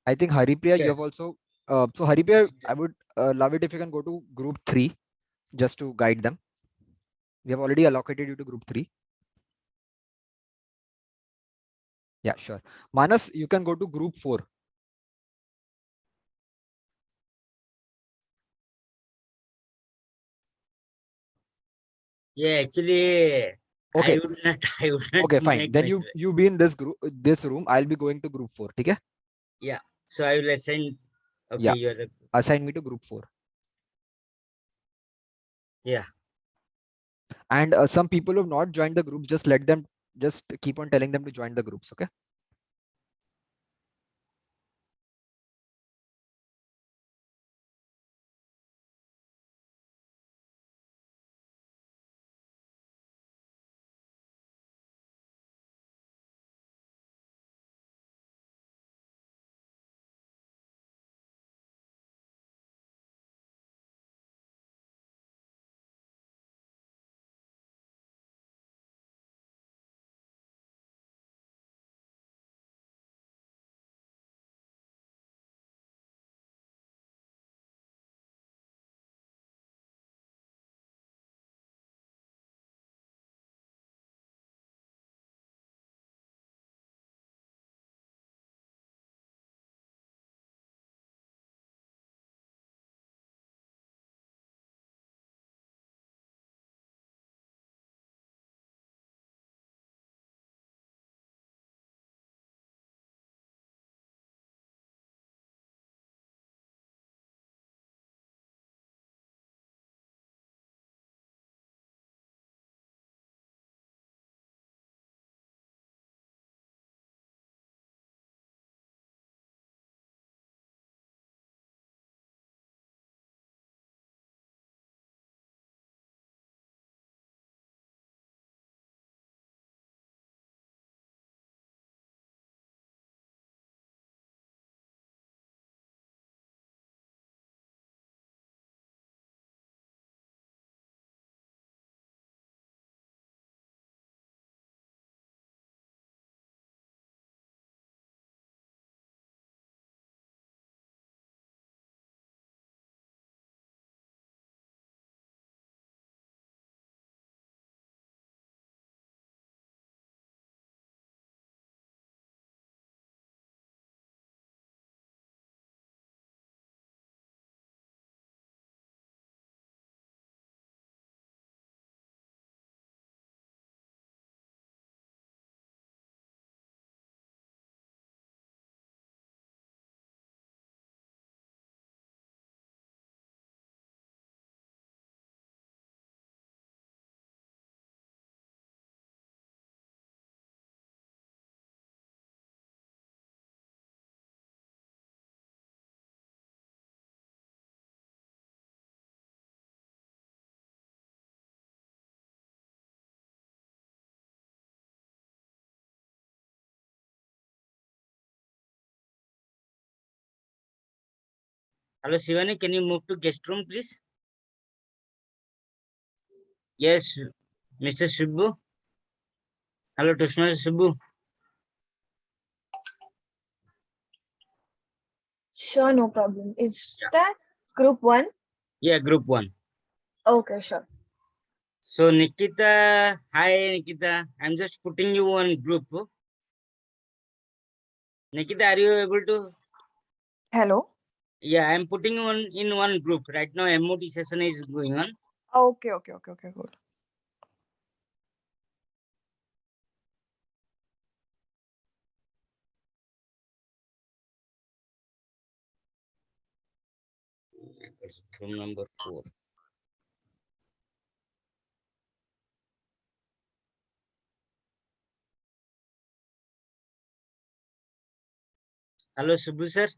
I think Haripriya, you have also. So Haripriya, I would love it if you can go to group 3 just to guide them. We have already allocated you to group 3. Yeah, sure. Manas, you can go to group 4. Yeah, actually, Okay. I would not Okay, fine. make Then myself. you be in this room. I'll be going to group 4. Okay? Yeah. So I will assign. Okay, Yeah. you are the. Assign me to group 4. Yeah. And some people who have not joined the group, just keep on telling them to join the groups. Okay? Hello, Shivani, can you move to guest room, please? Yes, Mr. Subbu. Hello, Toastmaster Subbu. Sure, no problem. Is that group 1? Yeah, group 1. Okay, sure. So, Nikita, hi, Nikita. I'm just putting you on group. Nikita, are you able to? Hello. Yeah, I'm putting you on in one group. Right now, MOT session is going on. Okay, good. Room number 4. Hello, Subbu sir.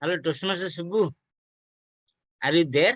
Hello, Toastmaster Subbu. Are you there?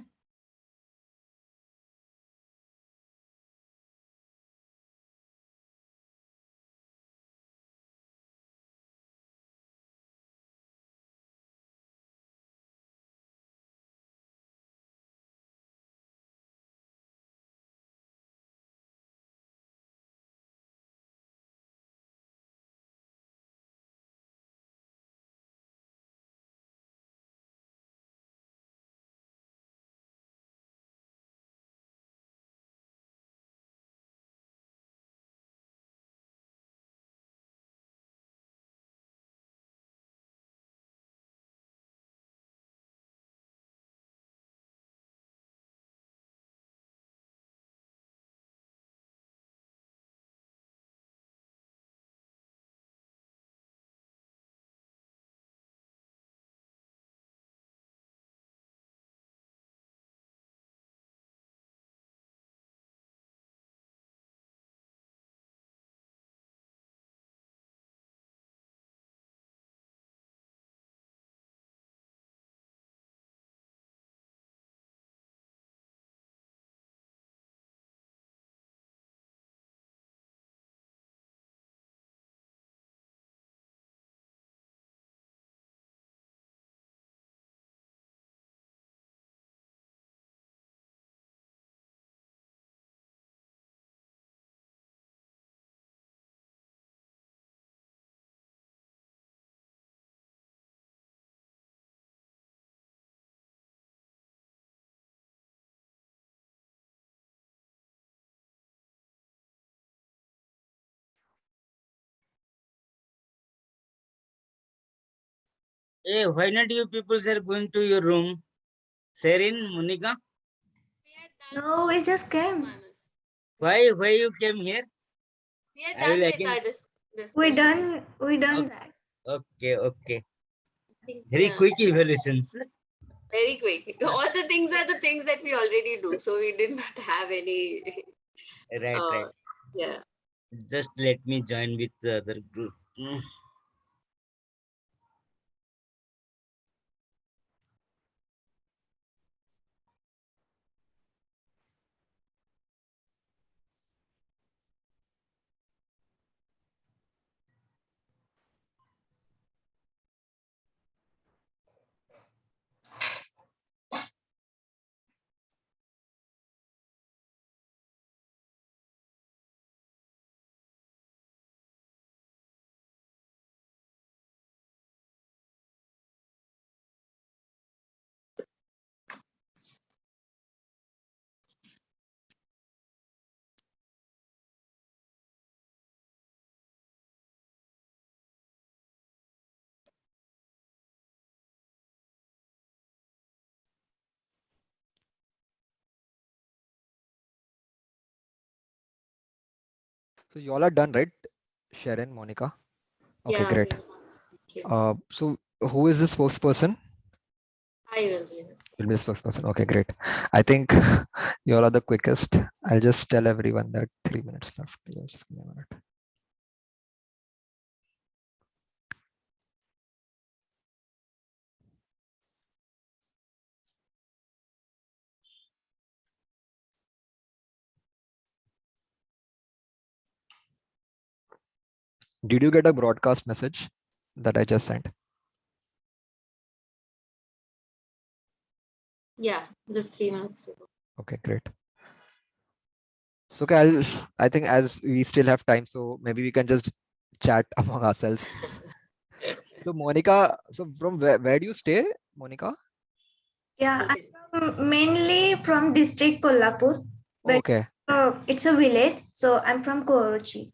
Hey, why not you people are going to your room? Serin, Monica? No, we just came. Why you came here? We are I done will with again. our We discussion. done Okay. that. Okay. I think, Very yeah, quick evaluations. very quick. All the things are the things that we already do. So we did not have any. Right. Yeah. Just let me join with the other group. So you all are done, right? Sharon, Monica. Okay, Yeah, great. So who is this first person? I will be this. Will be this first person. Okay, great. I think you all are the quickest. I'll just tell everyone that 3 minutes left. Yeah, just give me a minute. Did you get a broadcast message that I just sent? Yeah, just 3 minutes to go. Okay, great. So okay, I think as we still have time, so maybe we can just chat among ourselves. So Monica, so from where do you stay, Monica? Yeah, I'm mainly from district Kolhapur, but Okay. it's a village, so I'm from Kochi.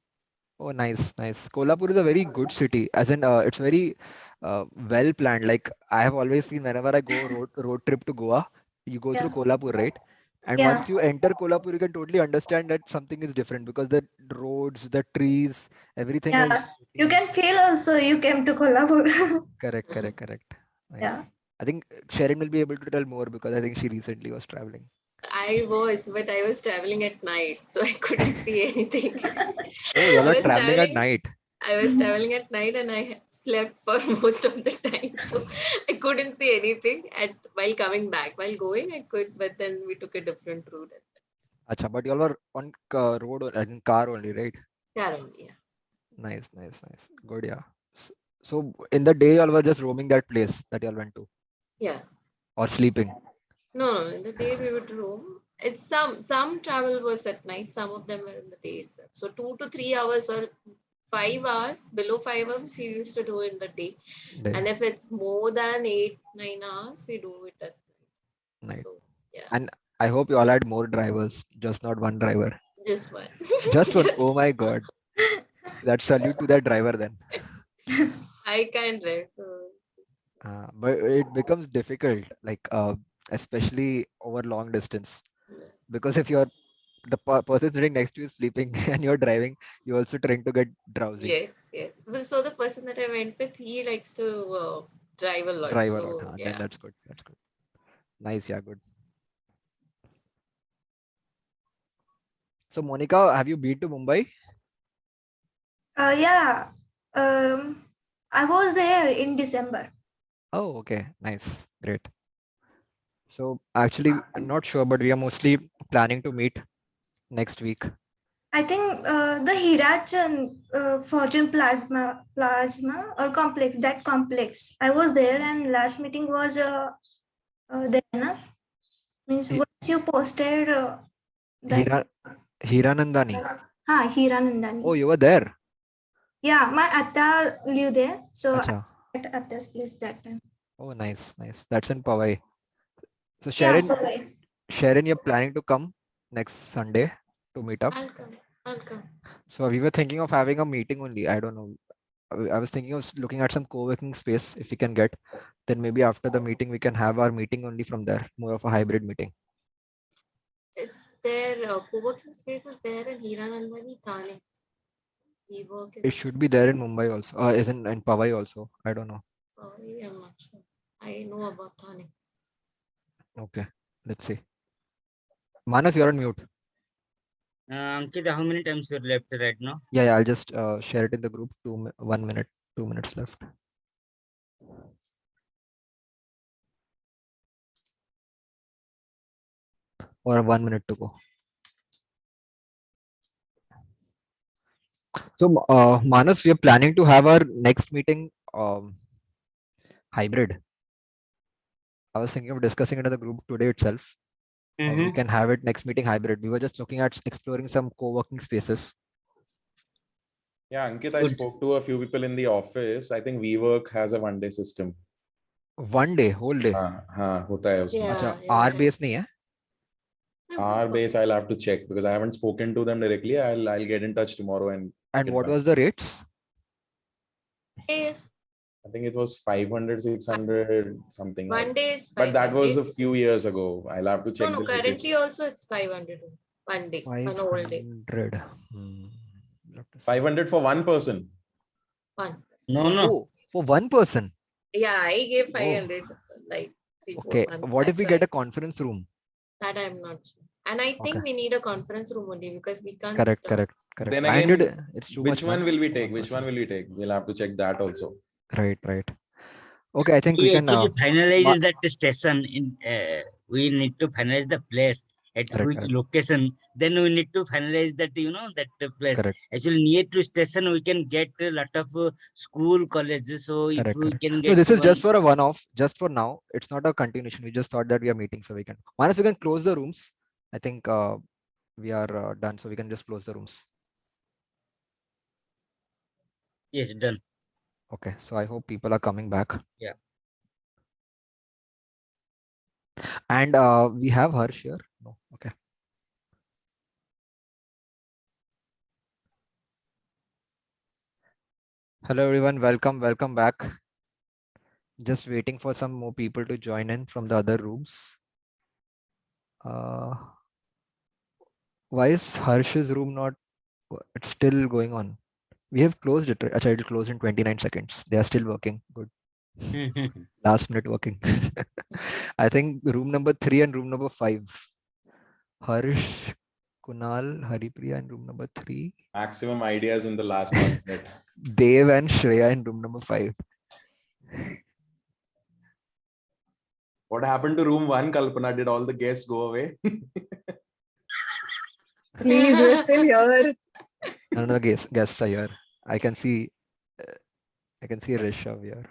Oh, nice. Kolhapur is a very good city. As in, it's very well planned. Like I have always seen whenever I go road trip to Goa, you go through Kolhapur, right? And Yeah. once you enter Kolhapur, you can totally understand that something is different because the roads, the trees, everything Yeah, is you can feel also you came to Kolhapur. correct. Nice. Yeah. I think Sharon will be able to tell more because I think she recently was traveling. But I was traveling at night, so I couldn't see anything. Oh, you all are traveling at night. I was traveling at night and I slept for most of the time, so I couldn't see anything. While coming back, while going, I could, but then we took a different route. Acha, but you all were on road or as in car only, right? Currently, yeah. Nice. Good, yeah. So in the day, you all were just roaming that place that you all went to, Yeah. or sleeping. No, in the day we would roam. It's some travel was at night. Some of them were in the day itself. So 2 to 3 hours or 5 hours, below 5 hours, we used to do in the day. And if it's more than 8-9 hours, we do it at Night. So yeah, And I hope you all had more drivers, just not one driver. just one. Just one. Oh my God. That salute to that driver then. I can't drive, so But it becomes difficult, like especially over long distance, because if you're the person sitting next to you is sleeping and you're driving, you're also trying to get drowsy. yes. Well, so the person that I went with, he likes to drive a lot. Drive a So lot. Then yeah. that's good. Nice, yeah, good. So Monica, have you been to Mumbai? Yeah. I was there in December. Oh, okay, nice, great. So actually, I'm not sure, but we are mostly planning to meet next week. I think the Hirachan Fortune Plasma or complex, that complex. I was there and last meeting was there. Na? Means once you posted that. Hiranandani. Hiranandani. Oh, you were there. Yeah, my Atta lived there. So Acha. I at Atta's place that time. Oh, nice. That's in Powai. So Yeah, Sharon, you're planning to come next Sunday to meet up? I'll come. So we were thinking of having a meeting only. I don't know. I was thinking of looking at some co-working space if we can get. Then maybe after the meeting we can have our meeting only from there, more of a hybrid meeting. It's their co-working space is there in Hiranandani, Thane. We work in. It should be there in Mumbai also. Isn't in Powai also. I don't know. I'm not sure. I know about Thane. Okay, let's see. Manas, you're on mute. Ankita, how many times you're left right now? Yeah, I'll just share it in the group. 1 minute, 2 minutes left. Or 1 minute to go. So, Manas, we are planning to have our next meeting hybrid. I was thinking of discussing it in the group today itself. We can have it next meeting hybrid. We were just looking at exploring some co-working spaces. Yeah, Ankit, I spoke to a few people in the office. I think WeWork has a 1-day system. 1 day, whole day. हाँ, होता है उसमें. अच्छा, R base नहीं है? R base, I'll have to check because I haven't spoken to them directly. I'll get in touch tomorrow and. And what was the rates? Yes. I think it was 500, 600 something. 1 day is But that was a 500. few years ago. I'll have to check. No, the latest. currently also it's 500. 1 day, an whole day. 500. 500 for one person. One. Oh, for one person. Yeah, I gave 500. Like 3-4 Okay. months. What if we That's get a conference room? That I'm not sure. And I think we need a conference room only because we can't. Correct. Then 500, again, it's too which much. one will we take? Which one will we take? We'll have to check that also. Right. Okay, I think we can actually finalize that station in. We need to finalize the place at which location. Then we need to finalize that that place. Correct. Actually, near to station we can get a lot of school colleges. So if we can get. No, this is just for a one-off. Just for now, it's not a continuation. We just thought that we are meeting, so we can. Once we can close the rooms, I think we are done. So we can just close the rooms. Yes, done. Okay, so I hope people are coming back. Yeah. And we have Harsh here. No, okay. Hello everyone, welcome back. Just waiting for some more people to join in from the other rooms. Why is Harsh's room not? It's still going on. We have closed it. Achha, it'll close in 29 seconds. They are still working. Good. Last minute working. I think room number 3 and room number 5. Harsh, Kunal, Haripriya in room number 3. Maximum ideas in the last 1 minute. Dev and Shreya in room number 5. What happened to room 1, Kalpana? Did all the guests go away? Please, we're still here. None of the guests are here. I can see Rishabh here.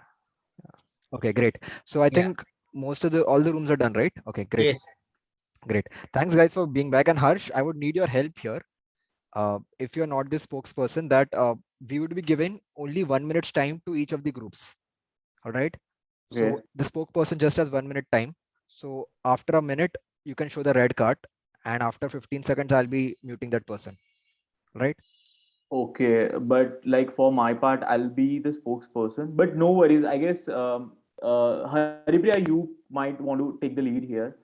Okay, great. So I think most of all the rooms are done, right? Okay, great. Yes. Great. Thanks guys for being back. And Harsh, I would need your help here. If you're not the spokesperson, that we would be giving only 1 minute's time to each of the groups. All right. So the spokesperson just has 1 minute time. So after a minute, you can show the red card, and after 15 seconds, I'll be muting that person. Right. Okay, but like for my part, I'll be the spokesperson. But no worries. I guess Haripriya, you might want to take the lead here.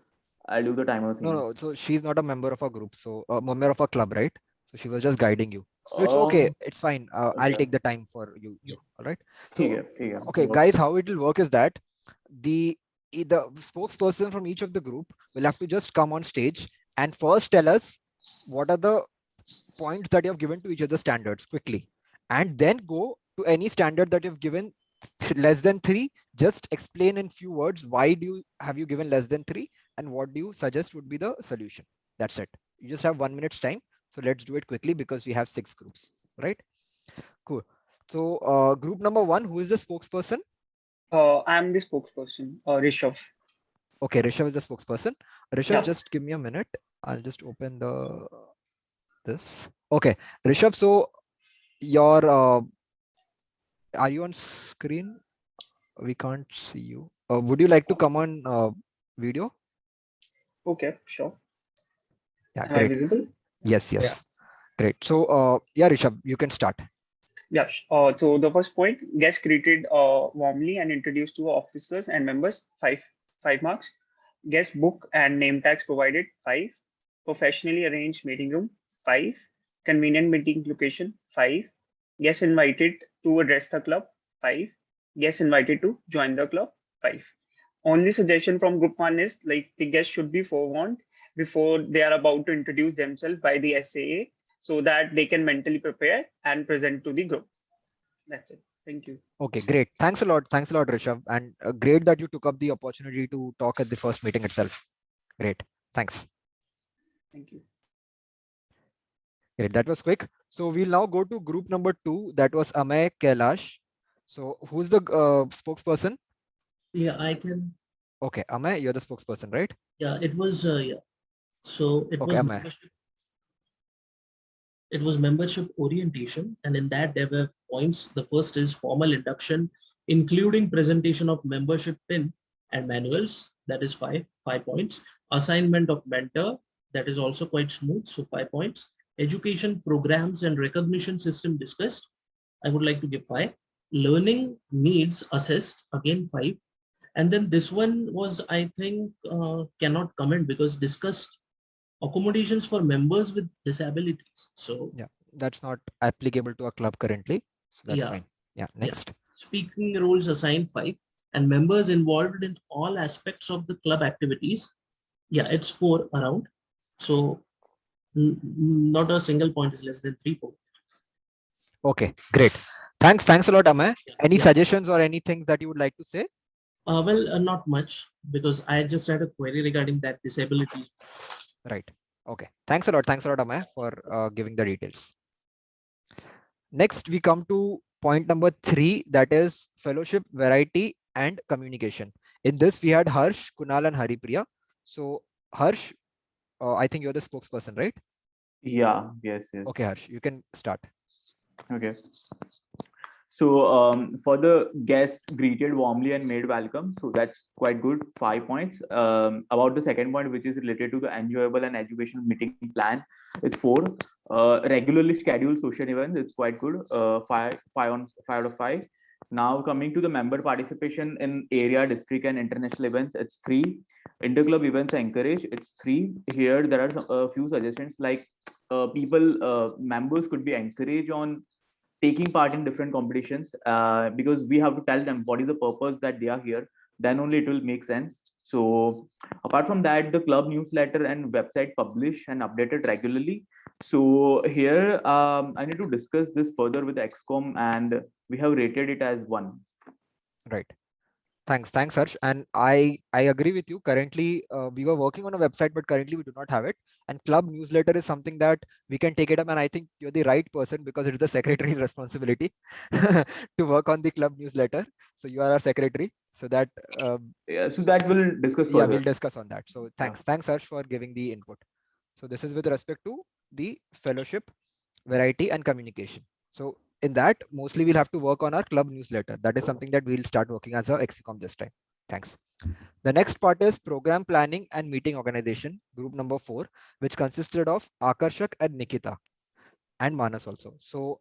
I'll do the timer thing. No. So she's not a member of a group. So a member of a club, right? So she was just guiding you. So it's okay. It's fine. I'll take the time for you. All right. So okay, guys, how it will work is that the spokesperson from each of the group will have to just come on stage and first tell us what are the points that you have given to each of the standards quickly, and then go to any standard that you've given less than 3. Just explain in few words why have you given less than 3 and what do you suggest would be the solution. That's it. You just have 1 minute's time. So let's do it quickly because we have 6 groups, right? Cool. So group number 1, who is the spokesperson? I'm the spokesperson, Rishabh. Okay, Rishabh is the spokesperson. Rishabh, just give me a minute. I'll just open this. Okay, Rishabh, so your are you on screen? We can't see you. Would you like to come on video? Okay, sure. Yeah, Am I great. visible? Yes. Great. So yeah, Rishabh, you can start. Yeah. So the first point, guests greeted warmly and introduced to officers and members, 5 marks. Guest book and name tags provided, 5. professionally arranged meeting room, 5. Convenient meeting location, 5. Guests invited to address the club, 5. Guests invited to join the club, 5. Only suggestion from group 1 is like the guests should be forewarned before they are about to introduce themselves by the SAA so that they can mentally prepare and present to the group. That's it. Thank you. Okay, great. Thanks a lot. Thanks a lot, Rishabh. And great that you took up the opportunity to talk at the first meeting itself. Great. Thanks. Thank you. Great. That was quick. So we'll now go to group number 2. That was Amay Kailash. So who's the spokesperson? Yeah, I can. Okay, Amay, you're the spokesperson, right? Yeah, it was. Yeah. So it Okay, was Amay. membership. It was membership orientation, and in that there were points. The first is formal induction, including presentation of membership pin and manuals. That is 5 points. Assignment of mentor. That is also quite smooth. So 5 points. Education programs and recognition system discussed. I would like to give 5. Learning needs assessed. Again 5. And then this one was, I think, cannot comment because discussed accommodations for members with disabilities. So yeah, that's not applicable to a club currently. So that's yeah, fine. Yeah, next. Yeah. Speaking roles assigned 5 and members involved in all aspects of the club activities. Yeah, it's 4 around. So not a single point is less than 3 points. Okay, great. Thanks a lot, Amay. Any Yeah. suggestions or anything that you would like to say? Well, not much because I just had a query regarding that disability. Right. Okay. Thanks a lot, Amay, for giving the details. Next, we come to point number 3, that is fellowship, variety, and communication. In this, we had Harsh, Kunal, and Haripriya. So, Harsh, I think you're the spokesperson, right? Yeah, yes. Okay, Harsh, you can start. Okay. So for the guest greeted warmly and made welcome. So that's quite good. 5 points. About the second point, which is related to the enjoyable and educational meeting plan, it's 4. Regularly scheduled social events, it's quite good. 5 out of 5. Now coming to the member participation in area, district, and international events, it's 3. Interclub events are encouraged, it's 3. Here there are a few suggestions like members could be encouraged on taking part in different competitions because we have to tell them what is the purpose that they are here, then only it will make sense. So apart from that, the club newsletter and website publish and updated regularly. So here I need to discuss this further with the XCOM and we have rated it as 1. Right. Thanks, Harsh. And I agree with you. Currently, we were working on a website, but currently we do not have it. And club newsletter is something that we can take it up. And I think you're the right person because it's the secretary's responsibility to work on the club newsletter. So you are our secretary. So that yeah, so that we'll discuss further. Yeah, we'll discuss on that. So thanks, Harsh, for giving the input. So this is with respect to the fellowship, variety, and communication. So in that, mostly we'll have to work on our club newsletter. That is something that we'll start working as a XCOM this time. Thanks. The next part is program planning and meeting organization, group number 4, which consisted of Akarshak and Nikita and Manas also. So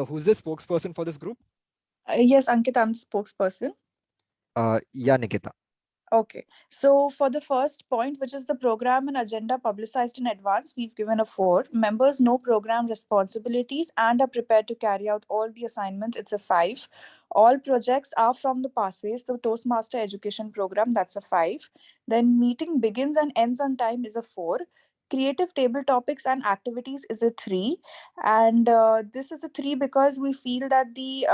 who's the spokesperson for this group? Yes, Ankit, I'm the spokesperson. Yeah, Nikita. Okay, so for the first point, which is the program and agenda publicized in advance, we've given a 4. Members know program responsibilities and are prepared to carry out all the assignments. It's a 5. All projects are from the pathways, the Toastmaster education program, that's a 5. Then meeting begins and ends on time is a 4. Creative table topics and activities is a 3. And this is a 3 because we feel that the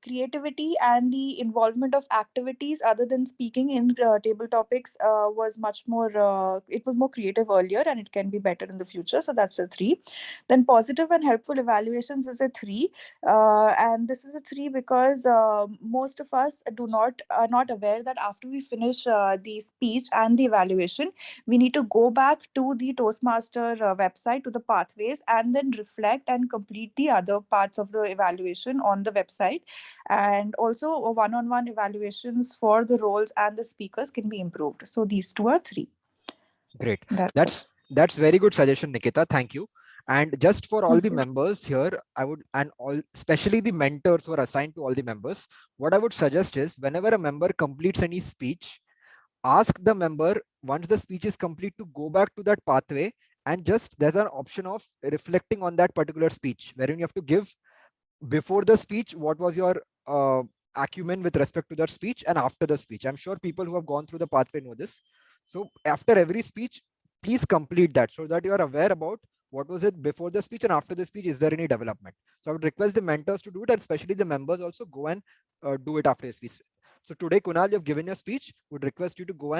creativity and the involvement of activities other than speaking in table topics was much more, it was more creative earlier and it can be better in the future. So that's a 3. Then positive and helpful evaluations is a 3. And this is a 3 because most of us are not aware that after we finish the speech and the evaluation, we need to go back to the Toastmaster website, to the pathways, and then reflect and complete the other parts of the evaluation on the website. And also one-on-one evaluations for the roles and the speakers can be improved. So these 2 are 3. Great. That's very good suggestion, Nikita. Thank you. And just for all the members here, I would, and all, especially the mentors who are assigned to all the members, what I would suggest is whenever a member completes any speech, ask the member once the speech is complete to go back to that pathway, and just there's an option of reflecting on that particular speech, wherein you have to give before the speech what was your acumen with respect to that speech, and after the speech. I'm sure people who have gone through the pathway know this. So after every speech, please complete that so that you are aware about what was it before the speech and after the speech. Is there any development? So I would request the mentors to do it, and especially the members also go and do it after the speech. So today, Kunal, you've given your speech. Would request you to go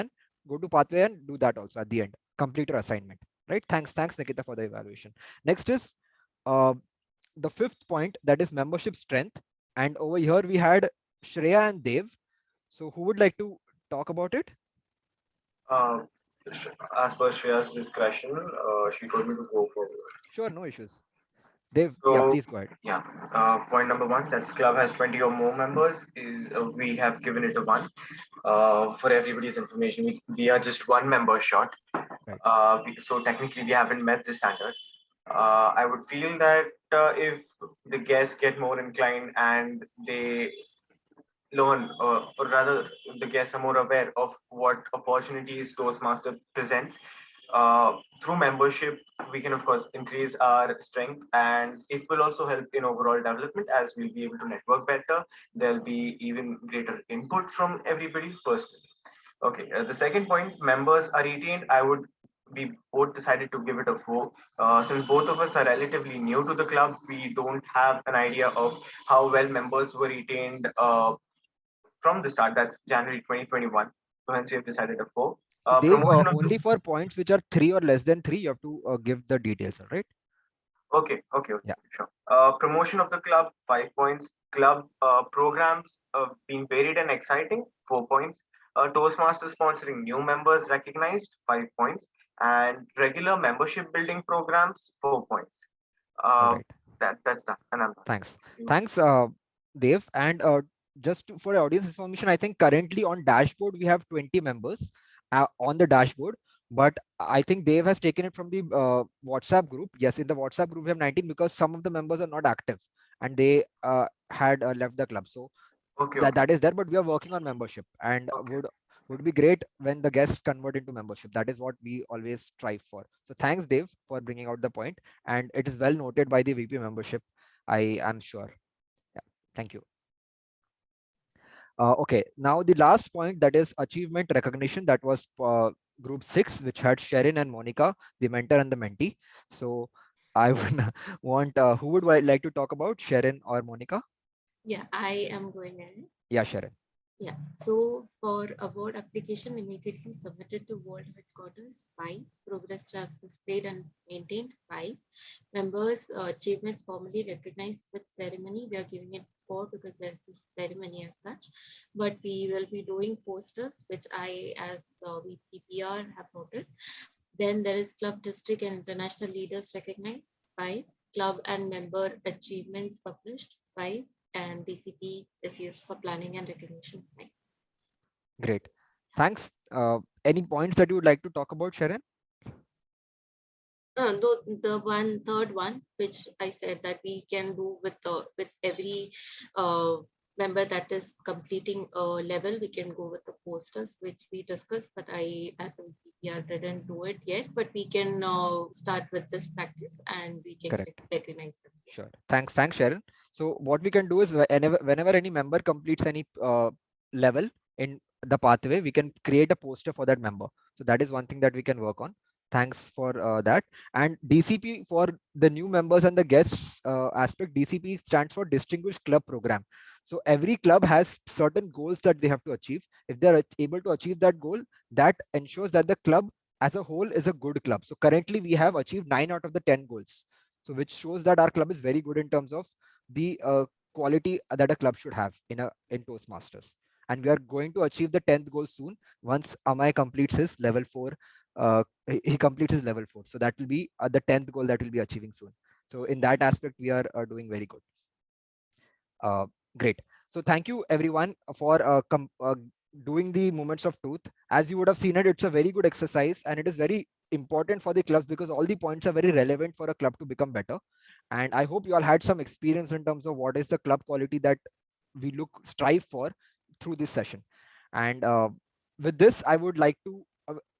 to pathway and do that also at the end. Complete your assignment. Right? Thanks, Nikita, for the evaluation. Next is the fifth point, that is membership strength. And over here we had Shreya and Dev. So who would like to talk about it? As per Shreya's discretion, she told me to go forward. Sure, no issues. Dev, So, yeah, please go ahead. Yeah. Point number one, that's club has 20 or more members, is we have given it a 1. For everybody's information, we are just 1 member short. Right. So technically we haven't met the standard. I would feel that if the guests get more inclined and they learn, or rather the guests are more aware of what opportunities Toastmaster presents, through membership, we can of course increase our strength, and it will also help in overall development as we'll be able to network better. There'll be even greater input from everybody personally. Okay, the second point, members are retained. We both decided to give it a 4. Since both of us are relatively new to the club, we don't have an idea of how well members were retained from the start. That's January 2021. So hence we have decided a 4. So Dev, Promotion of only for points which are 3 or less than 3, you have to give the details, all right? Okay, yeah. sure. Promotion of the club, 5 points. Club programs being varied and exciting, 4 points. Toastmasters sponsoring new members recognized, 5 points. And regular membership building programs, 4 points. Right. That's done. And I'm done. Thanks, Dev. And just for audience information, I think currently on dashboard we have 20 members on the dashboard, but I think Dev has taken it from the WhatsApp group. Yes, in the WhatsApp group we have 19 because some of the members are not active and they had left the club. So that is there, but we are working on membership, and would be great when the guests convert into membership. That is what we always strive for. So thanks, Dev, for bringing out the point, and it is well noted by the VP membership, I am sure. Yeah, thank you. Okay, now the last point, that is achievement recognition. That was group 6, which had Sharon and Monica, the mentor and the mentee. So I would want who would like to talk about, Sharon or Monica? Yeah, I am going ahead. Yeah, Sharon. Yeah, so for award application immediately submitted to World Headquarters, 5. Progress charts displayed and maintained, 5. Members achievements formally recognized with ceremony, we are giving it 4 because there's this ceremony as such, but we will be doing posters, which I as VPPR have noted. Then there is club district and international leaders recognized, 5. Club and member achievements published, 5. And DCP is used for planning and recognition. Great, thanks. Any points that you would like to talk about, Sharon? The third one, which I said that we can do with every member that is completing a level, we can go with the posters, which we discussed, but I as a VPR didn't do it yet, but we can start with this practice and we can recognize them. Sure, thanks, Sharon. So what we can do is whenever any member completes any level in the pathway, we can create a poster for that member. So that is one thing that we can work on. Thanks for that. And DCP, for the new members and the guests aspect, DCP stands for Distinguished Club Program. So every club has certain goals that they have to achieve. If they're able to achieve that goal, that ensures that the club as a whole is a good club. So currently we have achieved 9 out of the 10 goals. So which shows that our club is very good in terms of the quality that a club should have in Toastmasters. And we are going to achieve the 10th goal soon once Amay completes his level 4. He completes his level 4. So that will be the 10th goal that we'll be achieving soon. So in that aspect, we are doing very good. Great. So thank you everyone for doing the moments of truth. As you would have seen it, it's a very good exercise and it is very important for the clubs because all the points are very relevant for a club to become better. And I hope you all had some experience in terms of what is the club quality that we strive for through this session. And with this, I would like to,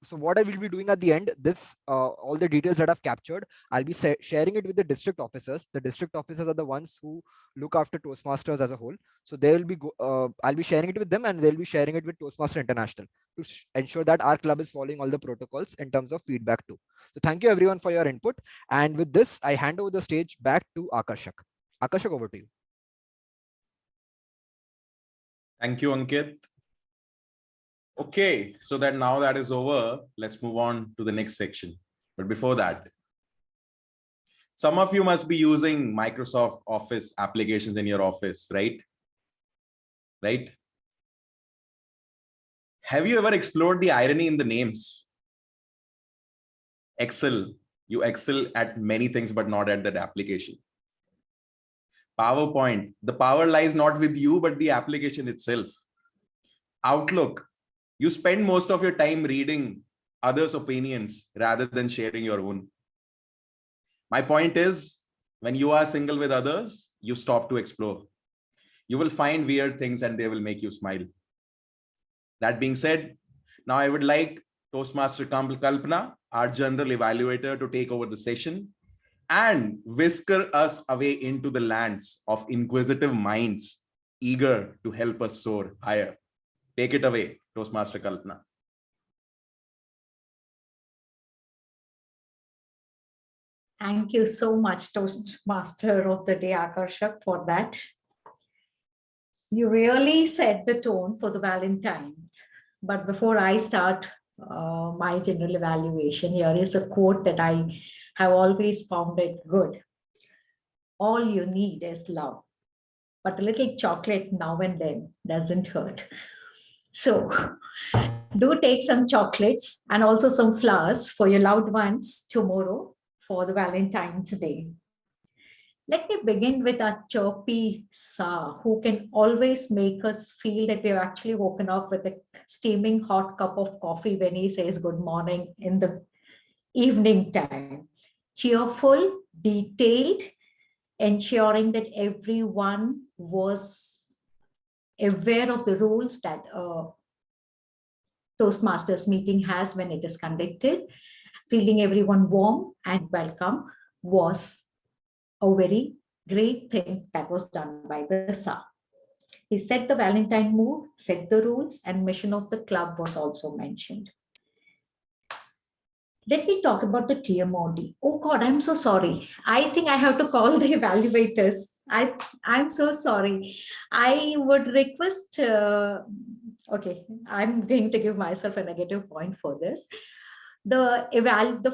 so what I will be doing at the end, this, all the details that I've captured, I'll be sharing it with the district officers. The district officers are the ones who look after Toastmasters as a whole. So they will be, I'll be sharing it with them, and they'll be sharing it with Toastmaster International to ensure that our club is following all the protocols in terms of feedback too. So thank you everyone for your input. And with this, I hand over the stage back to Akarshak. Akarshak, over to you. Thank you, Ankit. Okay, so that now that is over, let's move on to the next section. But before that, some of you must be using Microsoft Office applications in your office, right? Right? Have you ever explored the irony in the names? Excel, you excel at many things, but not at that application. PowerPoint, the power lies not with you, but the application itself. Outlook, you spend most of your time reading others' opinions rather than sharing your own. My point is, when you are single with others, you stop to explore. You will find weird things and they will make you smile. That being said, now I would like Toastmaster Kalpana, our general evaluator, to take over the session and whisker us away into the lands of inquisitive minds, eager to help us soar higher. Take it away, Toastmaster Kalpana. Thank you so much, Toastmaster of the Day, Akarshak, for that. You really set the tone for the Valentine's. But before I start my general evaluation, here is a quote that I have always found it good. All you need is love, but a little chocolate now and then doesn't hurt. So do take some chocolates and also some flowers for your loved ones tomorrow for the Valentine's Day. Let me begin with our chirpy Sa, who can always make us feel that we've actually woken up with a steaming hot cup of coffee when he says good morning in the evening time. Cheerful, detailed, ensuring that everyone was aware of the rules that Toastmasters meeting has when it is conducted. Feeling everyone warm and welcome was a very great thing that was done by the Sa. He set the Valentine mood, set the rules, and mission of the club was also mentioned. Let me talk about the TMOD. Oh God, I'm so sorry. I think I have to call the evaluators. I'm so sorry. I would request, okay, I'm going to give myself a negative point for this. The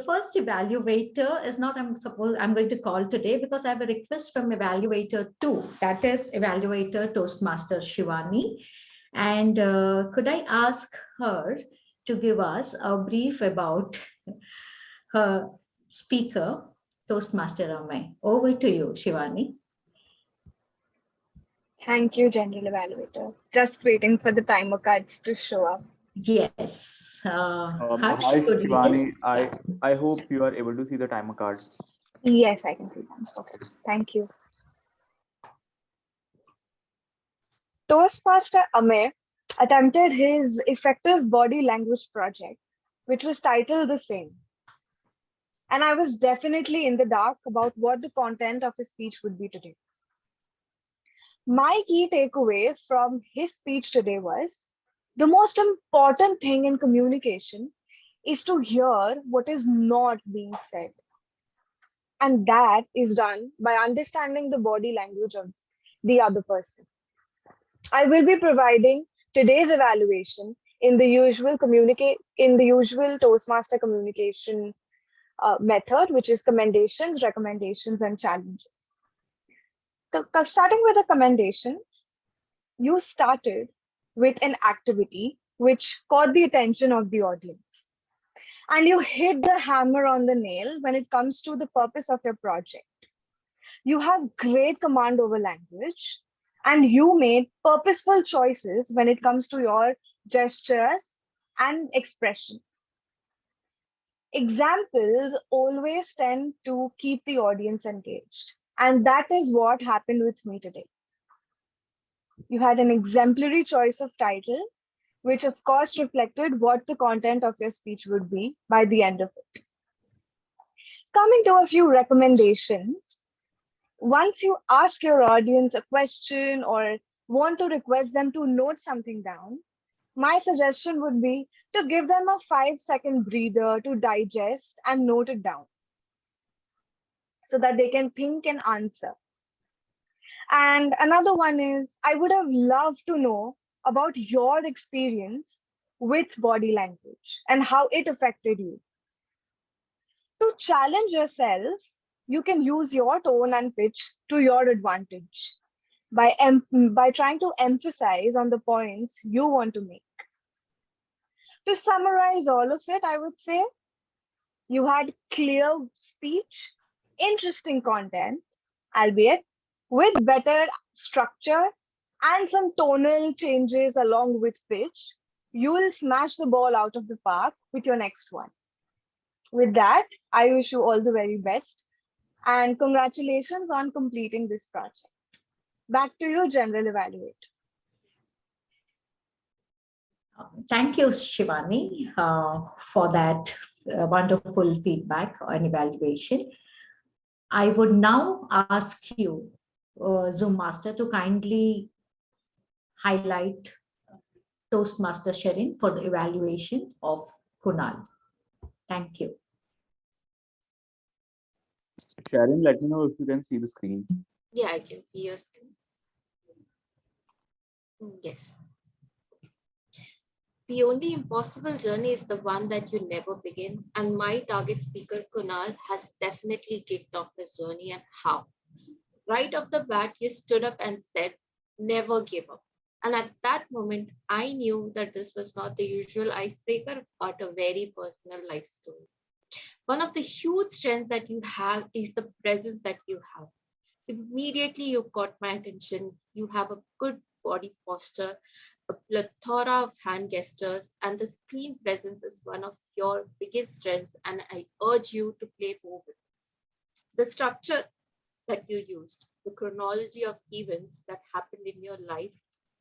first evaluator is not, I'm going to call today because I have a request from evaluator 2, that is evaluator Toastmaster Shivani. And could I ask her to give us a brief about her speaker, Toastmaster Amay. Over to you, Shivani. Thank you, General Evaluator. Just waiting for the timer cards to show up. Yes. Hi, Shivani. I hope you are able to see the timer cards. Yes, I can see them. Okay, thank you. Toastmaster Amay attempted his effective body language project, which was titled the same. And I was definitely in the dark about what the content of his speech would be today. My key takeaway from his speech today was the most important thing in communication is to hear what is not being said. And that is done by understanding the body language of the other person. I will be providing today's evaluation in the usual Toastmaster communication method, which is commendations, recommendations, and challenges. Starting with the commendations, you started with an activity which caught the attention of the audience. And you hit the hammer on the nail when it comes to the purpose of your project. You have great command over language, and you made purposeful choices when it comes to your gestures and expressions. Examples always tend to keep the audience engaged. And that is what happened with me today. You had an exemplary choice of title, which of course reflected what the content of your speech would be by the end of it. Coming to a few recommendations, once you ask your audience a question or want to request them to note something down, my suggestion would be to give them a 5-second breather to digest and note it down so that they can think and answer. And another one is, I would have loved to know about your experience with body language and how it affected you. To challenge yourself, you can use your tone and pitch to your advantage by trying to emphasize on the points you want to make. To summarize all of it, I would say you had clear speech, interesting content, albeit with better structure and some tonal changes along with pitch. You will smash the ball out of the park with your next one. With that, I wish you all the very best and congratulations on completing this project. Back to you, General Evaluator. Thank you, Shivani, for that wonderful feedback and evaluation. I would now ask you, Zoom Master, to kindly highlight Toastmaster Sherin for the evaluation of Kunal. Thank you. Sharon, let me know if you can see the screen. Yeah, I can see your screen. Yes. The only impossible journey is the one that you never begin. And my target speaker, Kunal, has definitely kicked off his journey. And how? Right off the bat, you stood up and said, never give up. And at that moment, I knew that this was not the usual icebreaker, but a very personal life story. One of the huge strengths that you have is the presence that you have. Immediately, you caught my attention. You have a good body posture, a plethora of hand gestures, and the screen presence is one of your biggest strengths, and I urge you to play more with it. The structure that you used, the chronology of events that happened in your life,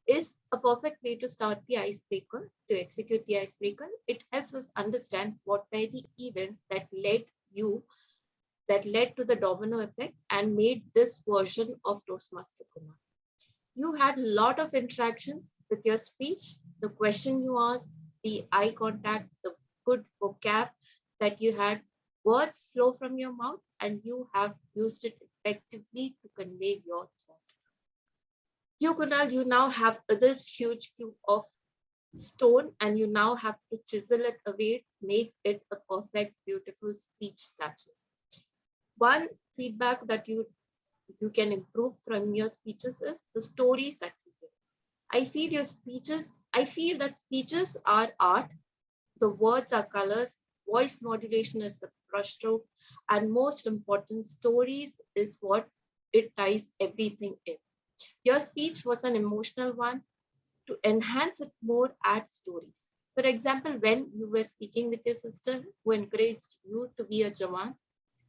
is a perfect way to start the icebreaker, to execute the icebreaker. It helps us understand what were the events that led to the domino effect and made this version of Toastmaster Kumar. You had a lot of interactions with your speech, the question you asked, the eye contact, the good vocab that you had, words flow from your mouth, and you have used it effectively to convey your thought. You, Kunal, you now have this huge cube of stone, and you now have to chisel it away, make it a perfect, beautiful speech statue. One feedback that you can improve from your speeches is the stories that you give. I feel that speeches are art, the words are colors, voice modulation is the brushstroke, and most important, stories is what it ties everything in. Your speech was an emotional one. To enhance it more, add stories. For example, when you were speaking with your sister who encouraged you to be a Jawan,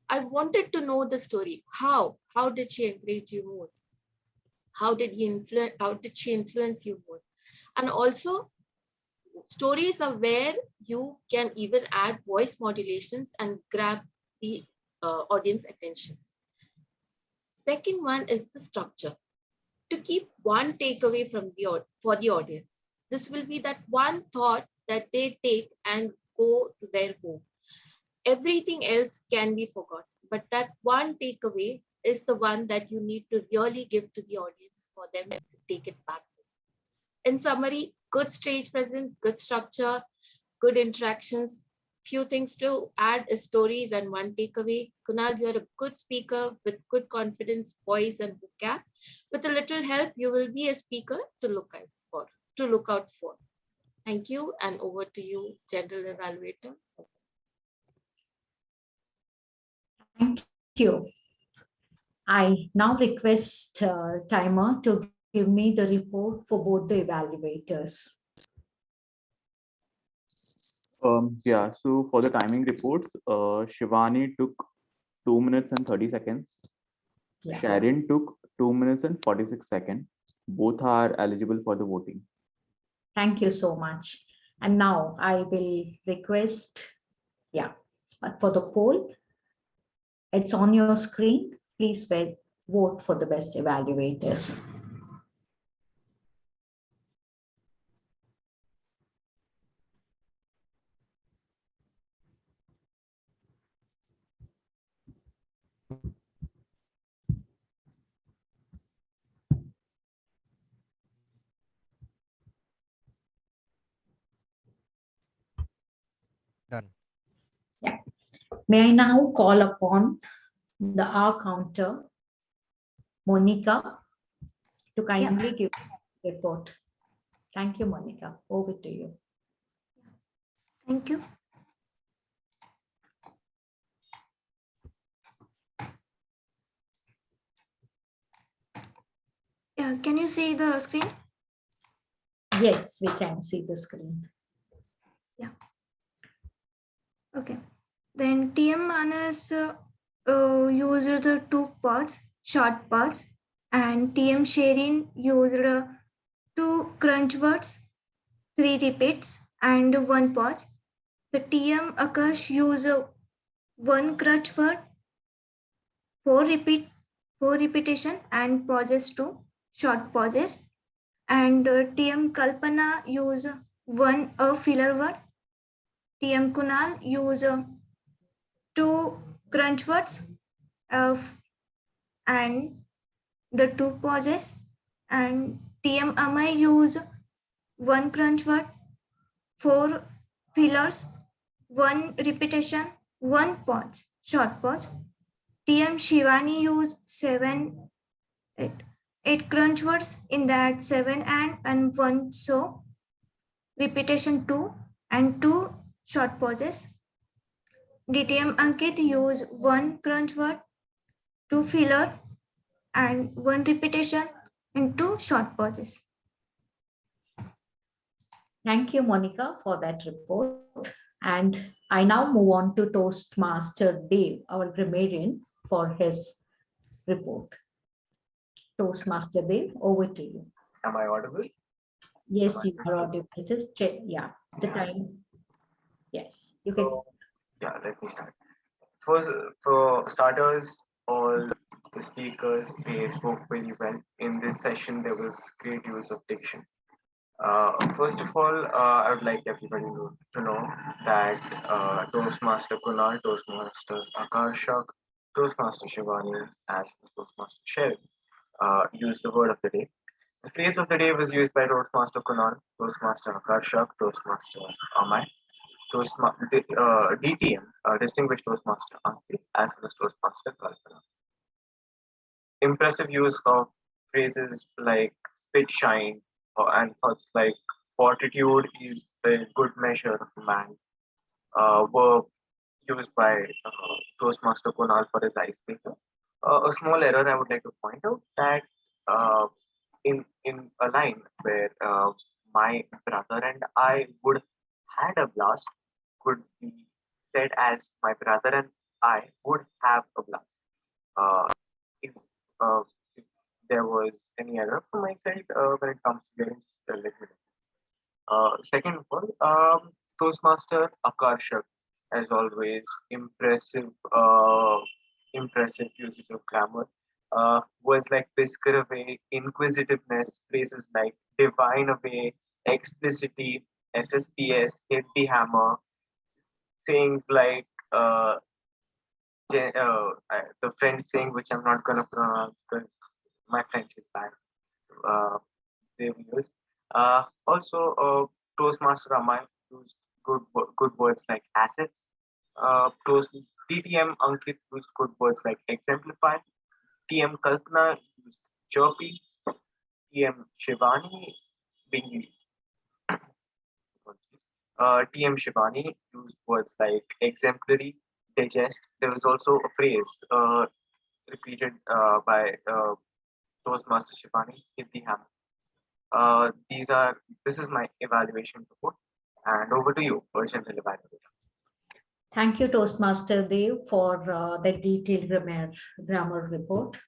I wanted to know the story. How? How did she encourage you more? How did she influence you more? And also, stories are where you can even add voice modulations and grab the audience attention. Second one is the structure. To keep one takeaway for the audience. This will be that one thought that they take and go to their home. Everything else can be forgotten, but that one takeaway is the one that you need to really give to the audience for them to take it back. In summary, good stage presence, good structure, good interactions. Few things to add is stories and one takeaway. Kunal, you're a good speaker with good confidence, voice, and vocab. With a little help, you will be a speaker to look out for. Thank you, and over to you, General Evaluator. Thank you. I now request Timer to give me the report for both the evaluators. Yeah, so for the timing reports, Shivani took 2 minutes and 30 seconds. Yeah. Sharon took 2 minutes and 46 seconds. Both are eligible for the voting. Thank you so much. And now I will request, for the poll. It's on your screen. Please vote for the best evaluators. Done. Yeah. May I now call upon the R counter, Monica, to kindly give a report. Thank you, Monica. Over to you. Thank you. Yeah, can you see the screen? Yes, we can see the screen. Yeah. Okay. Then TM Manas used the 2 parts, short parts, and TM Sherin used 2 crunch words, 3 repeats, and 1 pause. The TM Akash used 1 crunch word, 4 repetition, and pauses 2, short pauses. And TM Kalpana use 1 filler word. TM Kunal use 2 crunch words and the 2 pauses. And TM Amay use 1 crunch word, 4 fillers, 1 repetition, 1 pause, short pause. TM Shivani use 8 crunch words, in that 7 and 1 so, repetition 2 and 2 short pauses. DTM Ankit use 1 crunch word, 2 filler and 1 repetition and 2 short pauses. Thank you, Monica, for that report. And I now move on to Toastmaster Dave, our grammarian, for his report. Toastmaster Dave, over to you. Am I audible? Yes, you are audible. Just check, the time. Yes, you can. Yeah, let me start. First, for starters, all the speakers, they spoke very well. In this session, there was great use of diction. First of all, I would like everybody to know that Toastmaster Kunal, Toastmaster Akarshak, Toastmaster Shivani, as well as Toastmaster Sherry used the word of the day. The phrase of the day was used by Toastmaster Kunal, Toastmaster Akarshak, Toastmaster Amay, DTM, Distinguished Toastmaster Ankit, as well as Toastmaster Kalpana. Impressive use of phrases like spit shine and thoughts like fortitude is a good measure of man were used by Toastmaster Kunal for his icebreaker. A small error I would like to point out that in a line where my brother and I would had a blast could be said as my brother and I would have a blast. If there was any error from my side when it comes to getting let me know. Second of all, Toastmaster Akarshak, as always, impressive usage of grammar. Words like whisker away, inquisitiveness, phrases like divine away, explicitity, SSPS, hit the hammer, sayings like the French saying, which I'm not going to pronounce because my French is bad. They've used. Also, Toastmaster Ramay used good words like assets. TTM Ankit used good words like exemplify. TM Kalpana used chirpy. TM Shivani being TM Shivani used words like exemplary, digest. There was also a phrase repeated by Toastmaster Shivani, hit the hammer. This is my evaluation report, and over to you, general evaluator. Thank you, Toastmaster Dave, for the detailed grammar report.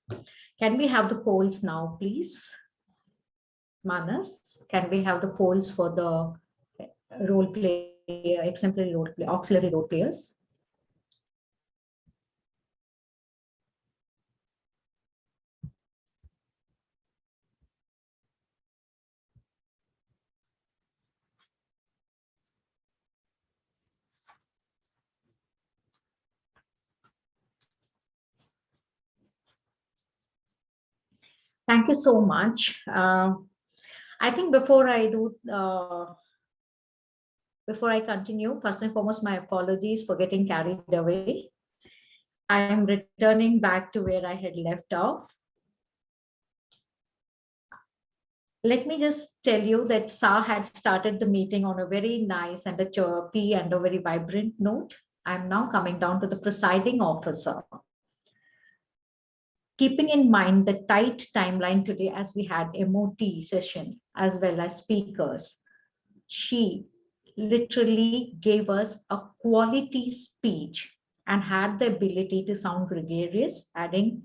Can we have the polls now, please? Manas, can we have the polls for the role play, exemplary role play, auxiliary role players? Thank you so much. I think before I continue, first and foremost, my apologies for getting carried away. I am returning back to where I had left off. Let me just tell you that Sa had started the meeting on a very nice and a chirpy and a very vibrant note. I'm now coming down to the presiding officer. Keeping in mind the tight timeline today, as we had MOT session as well as speakers, she literally gave us a quality speech and had the ability to sound gregarious, adding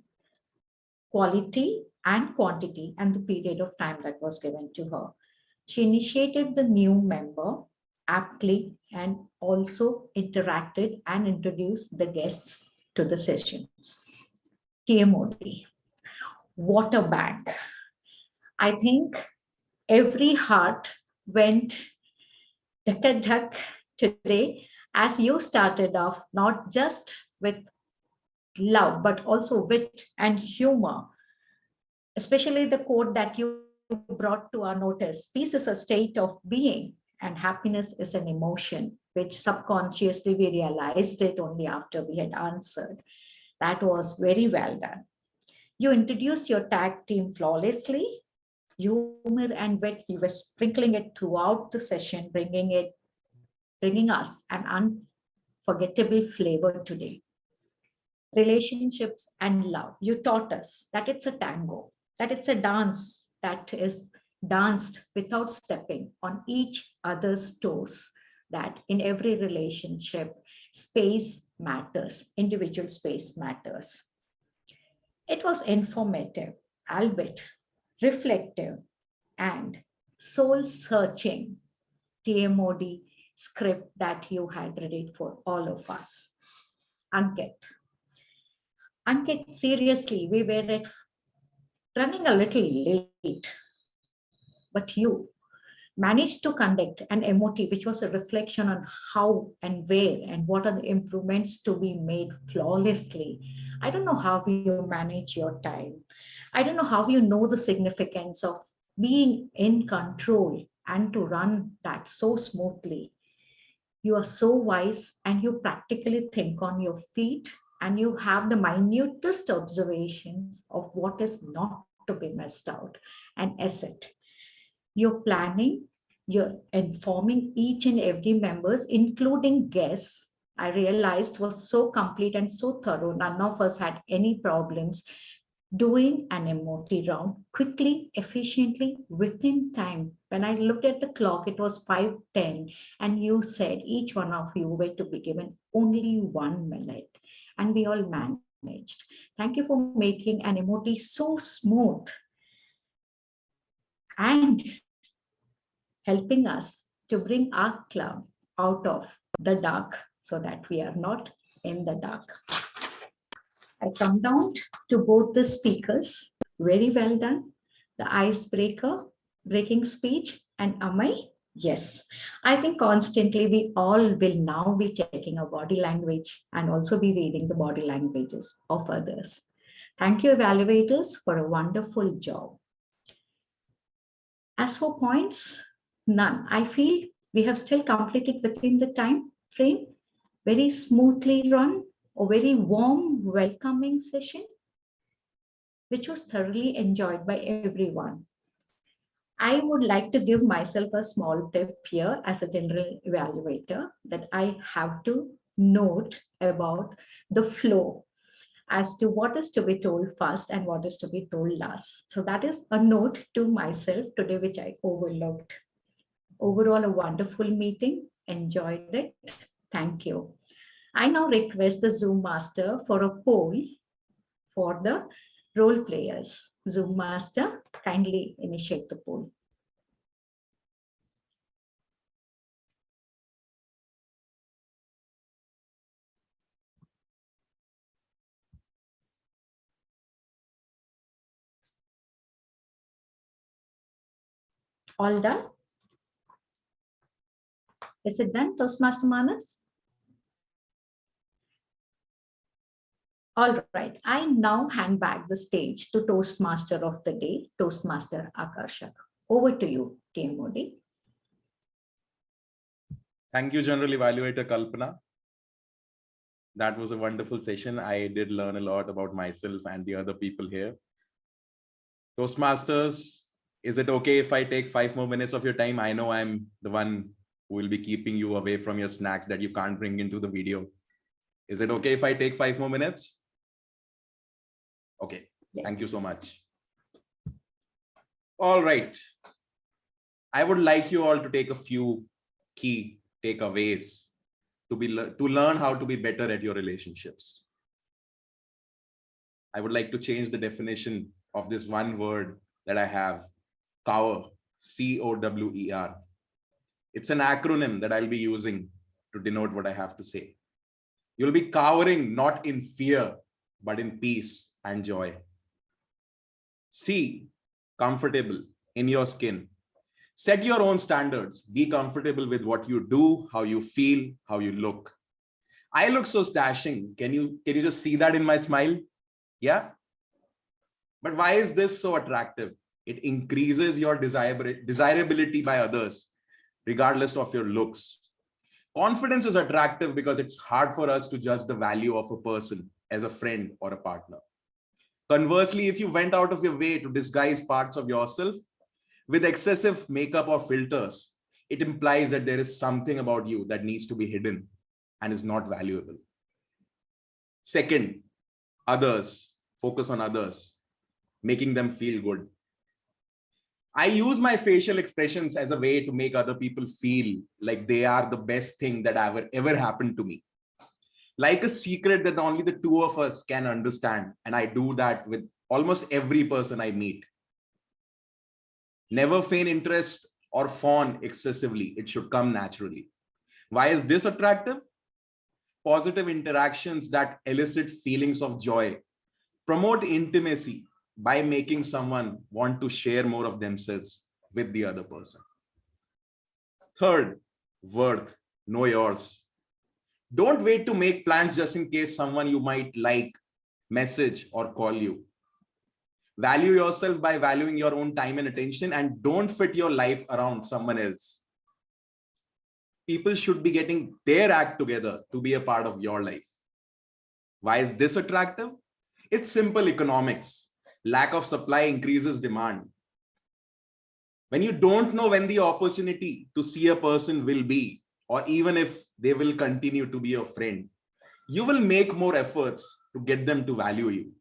quality and quantity and the period of time that was given to her. She initiated the new member aptly and also interacted and introduced the guests to the sessions. TMOD, water bank. I think every heart went duck today as you started off, not just with love, but also wit and humor, especially the quote that you brought to our notice. Peace is a state of being and happiness is an emotion, which subconsciously we realized it only after we had answered. That was very well done. You introduced your tag team flawlessly. Humor and wit, you were sprinkling it throughout the session, bringing us an unforgettable flavor today. Relationships and love. You taught us that it's a tango, that it's a dance that is danced without stepping on each other's toes, that in every relationship, space matters, individual space matters. It was informative, albeit reflective, and soul-searching TMOD script that you had read for all of us. Ankit, seriously, we were running a little late, but you managed to conduct an MOT, which was a reflection on how and where and what are the improvements to be made flawlessly. I don't know how you manage your time. I don't know how you know the significance of being in control and to run that so smoothly. You are so wise and you practically think on your feet and you have the minutest observations of what is not to be missed out, an asset. You're planning, you're informing each and every members, including guests. I realized was so complete and so thorough. None of us had any problems doing an MOT round quickly, efficiently, within time. When I looked at the clock, it was 5:10, and you said each one of you were to be given only 1 minute, and we all managed. Thank you for making an MOT so smooth and helping us to bring our club out of the dark so that we are not in the dark. I come down to both the speakers. Very well done. The icebreaker, breaking speech, and Amay. Yes, I think constantly we all will now be checking our body language and also be reading the body languages of others. Thank you, evaluators, for a wonderful job. As for points, none. I feel we have still completed within the time frame, very smoothly run, a very warm, welcoming session, which was thoroughly enjoyed by everyone. I would like to give myself a small tip here as a general evaluator that I have to note about the flow as to what is to be told first and what is to be told last. So that is a note to myself today, which I overlooked. Overall, a wonderful meeting. Enjoyed it. Thank you. I now request the Zoom master for a poll for the role players. Zoom master, kindly initiate the poll. All done? Is it done, Toastmaster Manas? All right, I now hand back the stage to Toastmaster of the day, Toastmaster Akarshak. Over to you, TM Modi. Thank you, General Evaluator Kalpana. That was a wonderful session. I did learn a lot about myself and the other people here. Toastmasters, is it okay if I take 5 more minutes of your time? I know I'm the one who will be keeping you away from your snacks that you can't bring into the video. Is it okay if I take 5 more minutes? Okay, thank you so much. All right. I would like you all to take a few key takeaways to learn how to be better at your relationships. I would like to change the definition of this one word that I have, COWER, C-O-W-E-R. It's an acronym that I'll be using to denote what I have to say. You'll be cowering not in fear, but in peace and joy. C, comfortable in your skin. Set your own standards. Be comfortable with what you do, how you feel, how you look. I look so dashing. Can you just see that in my smile? Yeah. But why is this so attractive? It increases your desirability by others, regardless of your looks. Confidence is attractive because it's hard for us to judge the value of a person as a friend or a partner. Conversely, if you went out of your way to disguise parts of yourself with excessive makeup or filters, it implies that there is something about you that needs to be hidden and is not valuable. Second, others. Focus on others, making them feel good. I use my facial expressions as a way to make other people feel like they are the best thing that ever happened to me. Like a secret that only the two of us can understand. And I do that with almost every person I meet. Never feign interest or fawn excessively. It should come naturally. Why is this attractive? Positive interactions that elicit feelings of joy promote intimacy by making someone want to share more of themselves with the other person. Third, worth. Know yours. Don't wait to make plans just in case someone you might like, message, or call you. Value yourself by valuing your own time and attention, and don't fit your life around someone else. People should be getting their act together to be a part of your life. Why is this attractive? It's simple economics. Lack of supply increases demand. When you don't know when the opportunity to see a person will be, or even if they will continue to be your friend, you will make more efforts to get them to value you.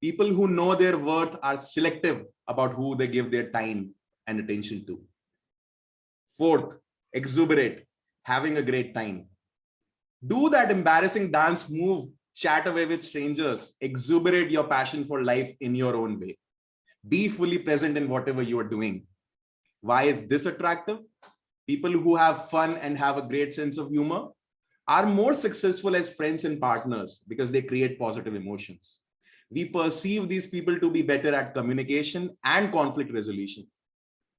People who know their worth are selective about who they give their time and attention to. Fourth, exuberate, having a great time. Do that embarrassing dance move, chat away with strangers, exuberate your passion for life in your own way. Be fully present in whatever you are doing. Why is this attractive? People who have fun and have a great sense of humor are more successful as friends and partners because they create positive emotions. We perceive these people to be better at communication and conflict resolution.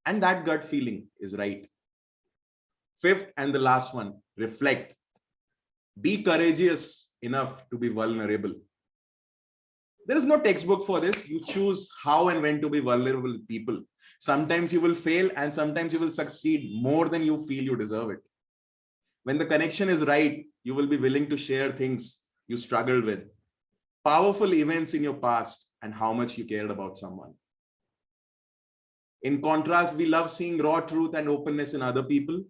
And that gut feeling is right. Fifth and the last one, reflect. Be courageous enough to be vulnerable. There is no textbook for this. You choose how and when to be vulnerable with people. Sometimes you will fail and sometimes you will succeed more than you feel you deserve it. When the connection is right, you will be willing to share things you struggled with, powerful events in your past, and how much you cared about someone. In contrast, we love seeing raw truth and openness in other people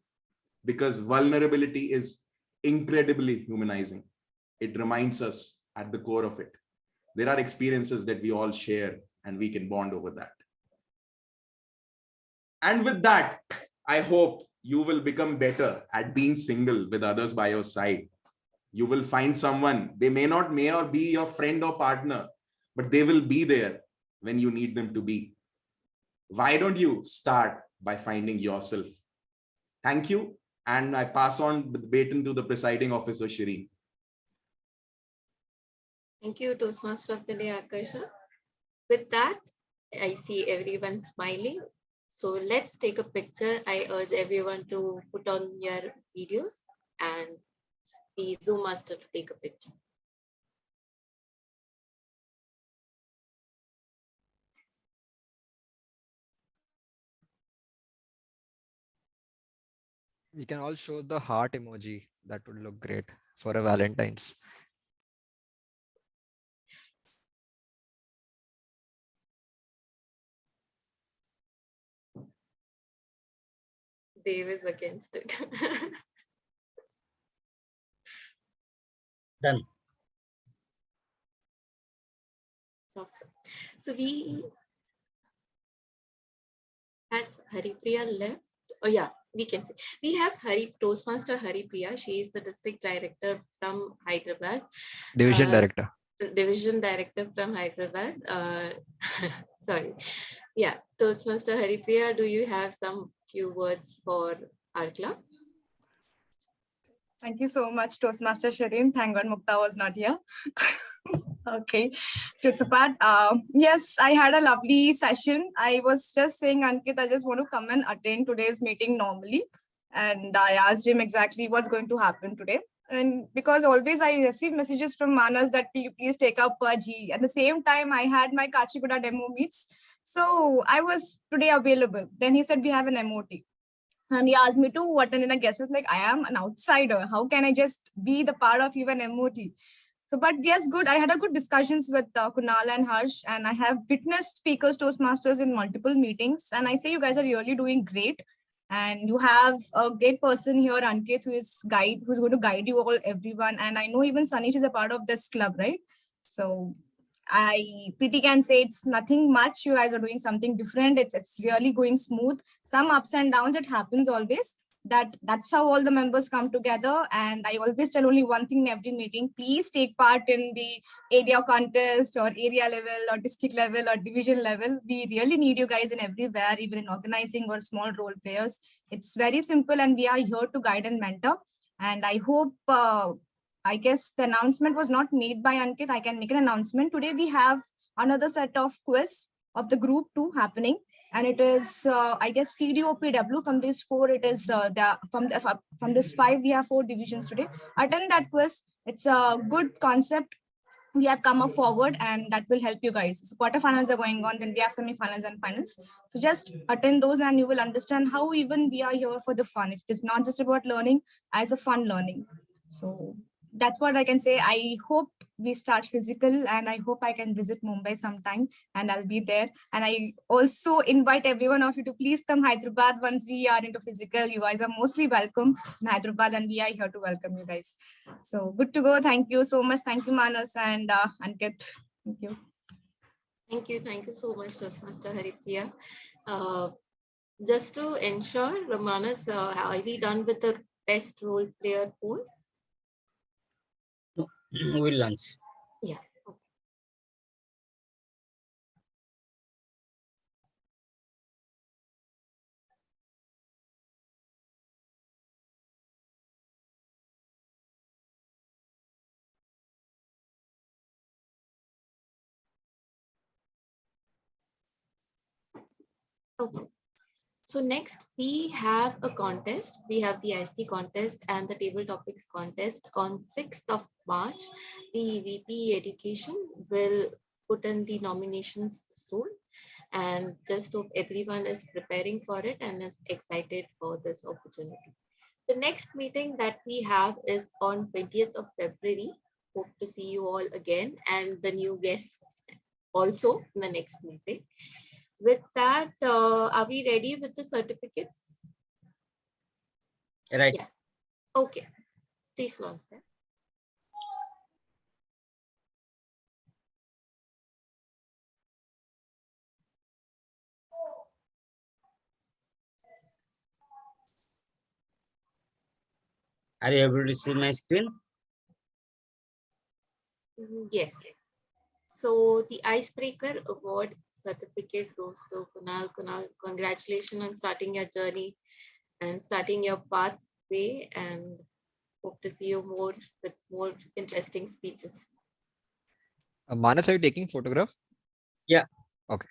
because vulnerability is incredibly humanizing. It reminds us at the core of it. There are experiences that we all share and we can bond over that. And with that, I hope you will become better at being single with others by your side. You will find someone, they may or be your friend or partner, but they will be there when you need them to be. Why don't you start by finding yourself? Thank you. And I pass on the baton to the presiding officer, Shireen. Thank you, Toastmaster of the Day, Akarshak. With that, I see everyone smiling. So let's take a picture. I urge everyone to put on your videos and the Zoom master to take a picture. We can all show the heart emoji. That would look great for a Valentine's. Dave is against it. Done. Awesome. So has Haripriya left? Oh yeah, we can see. We have Toastmaster Haripriya. She is the district director from Hyderabad. Division director. Division director from Hyderabad. Sorry. Yeah, Toastmaster Haripriya, do you have some few words for our club? Thank you so much, Toastmaster Shireen. Thank God Mukta was not here. Okay, jokes apart. Yes, I had a lovely session. I was just saying, Ankit, I just want to come and attend today's meeting normally. And I asked him exactly what's going to happen today. And because always I receive messages from Manas that please take up G. At the same time, I had my Kachiguda demo meets. So I was today available. Then he said, we have an MOT. And he asked me to attend in a guest. I was like, I am an outsider. How can I just be the part of even MOT? So, but yes, good. I had a good discussions with Kunal and Harsh, and I have witnessed speakers Toastmasters in multiple meetings. And I say you guys are really doing great. And you have a great person here, Ankit, who's going to guide you all, everyone. And I know even Sanish is a part of this club, right? So I pretty can say it's nothing much. You guys are doing something different. It's really going smooth. Some ups and downs, it happens always. That's how all the members come together. And I always tell only one thing in every meeting: please take part in the area contest or area level or district level or division level. We really need you guys in everywhere, even in organizing or small role players. It's very simple, and we are here to guide and mentor. And I hope I guess the announcement was not made by Ankit. I can make an announcement. Today we have another set of quiz of the group 2 happening. And it is, I guess, CDOPW. From these 4, it is from this 5, we have 4 divisions today. Attend that quiz. It's a good concept. We have come up forward, and that will help you guys. So quarterfinals are going on, then we have semifinals and finals. So just attend those, and you will understand how even we are here for the fun. It's not just about learning, as a fun learning. So that's what I can say. I hope we start physical, and I hope I can visit Mumbai sometime, and I'll be there. And I also invite every one of you to please come Hyderabad once we are into physical. You guys are mostly welcome in Hyderabad, and we are here to welcome you guys. So good to go. Thank you so much. Thank you, Manas and Ankit. Thank you. Thank you so much, Toastmaster Haripriya. Just to ensure, Manas, are we done with the best role player polls? We'll launch. Yeah. Okay. So next we have a contest. We have the IC contest and the table topics contest on 6th of March. The VP Education will put in the nominations soon, and just hope everyone is preparing for it and is excited for this opportunity. The next meeting that we have is on 20th of February. Hope to see you all again, and the new guests also in the next meeting. With that, are we ready with the certificates? Right. Yeah. Okay. Please launch that. Are you able to see my screen? Yes. So the Icebreaker Award certificate goes to Kunal. Kunal, congratulations on starting your journey and starting your pathway, and hope to see you more with more interesting speeches. Manas, are you taking photograph? Yeah. Okay.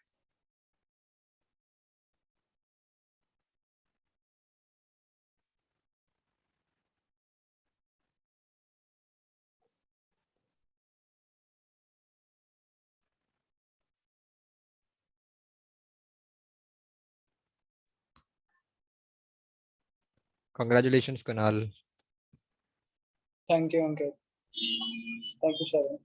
Congratulations, Kunal. Thank you, Ankit. Thank you, Sharon.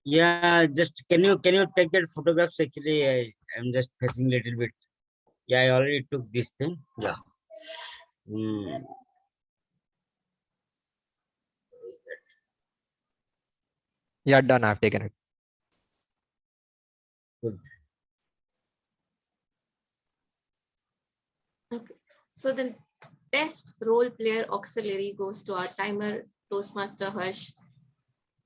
Yeah, just can you take that photographs? Actually, I'm just facing a little bit. Yeah, I already took this thing. Yeah. Yeah, done. I've taken it. Good. Okay. So the best role player auxiliary goes to our timer, Toastmaster Harsh.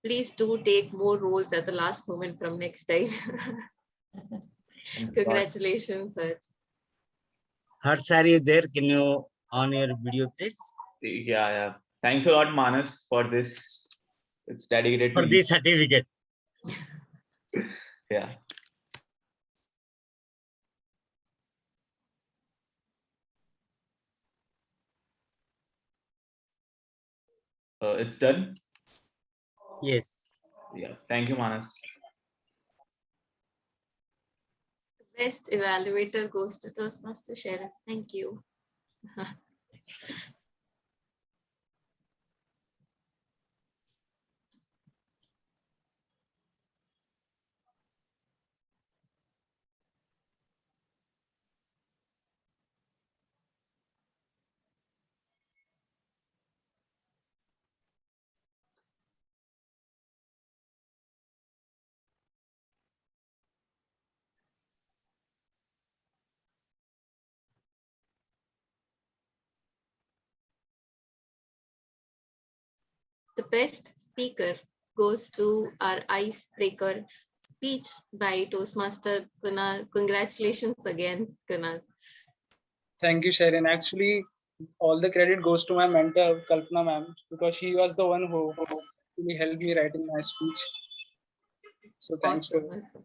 Please do take more roles at the last moment from next time. Congratulations, Harsh. Harsh, are you there? Can you on your video, please? Yeah. Thanks a lot, Manas, for this. It's dedicated For to this certificate. you. Yeah. It's done. Yes. Yeah. Thank you, Manas. The best evaluator goes to Toastmaster Sharon. Thank you. The best speaker goes to our icebreaker speech by Toastmaster Kunal. Congratulations again, Kunal. Thank you, Sharon. Actually, all the credit goes to my mentor, Kalpana ma'am, because she was the one who really helped me writing my speech. So thanks to her. Awesome.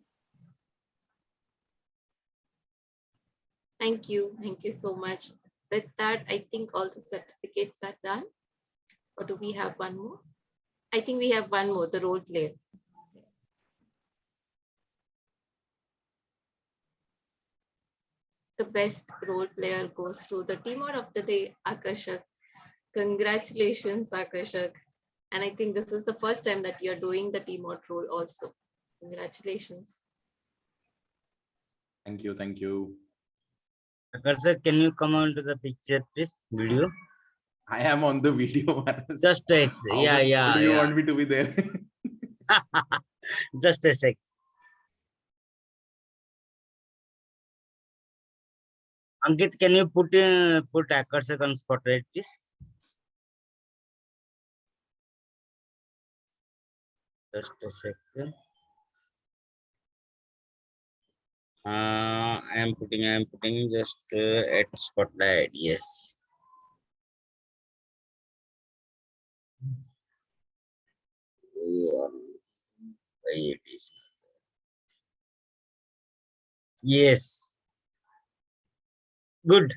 Thank you. Thank you so much. With that, I think all the certificates are done. Or do we have one more? I think we have one more, the role player. The best role player goes to the teamer of the day, Akarshak. Congratulations, Akarshak. And I think this is the first time that you're doing the teamer role also. Congratulations. Thank you. Thank you. Akarshak, can you come on to the picture, please? Video. I am on the video. Manas. Just a How do you want me to be there? Just a sec. Ankit, can you put Akarshak on spotlight, please? Just a second. I am putting just at spotlight. Yes. It is. Yes. Good.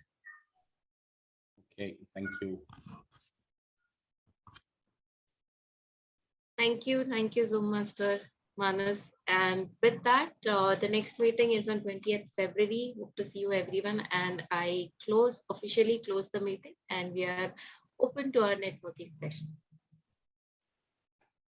Okay. Thank you. Thank you, Zoom Master Manas. And with that, the next meeting is on 20th February. Hope to see you everyone. And I officially close the meeting and we are open to our networking session.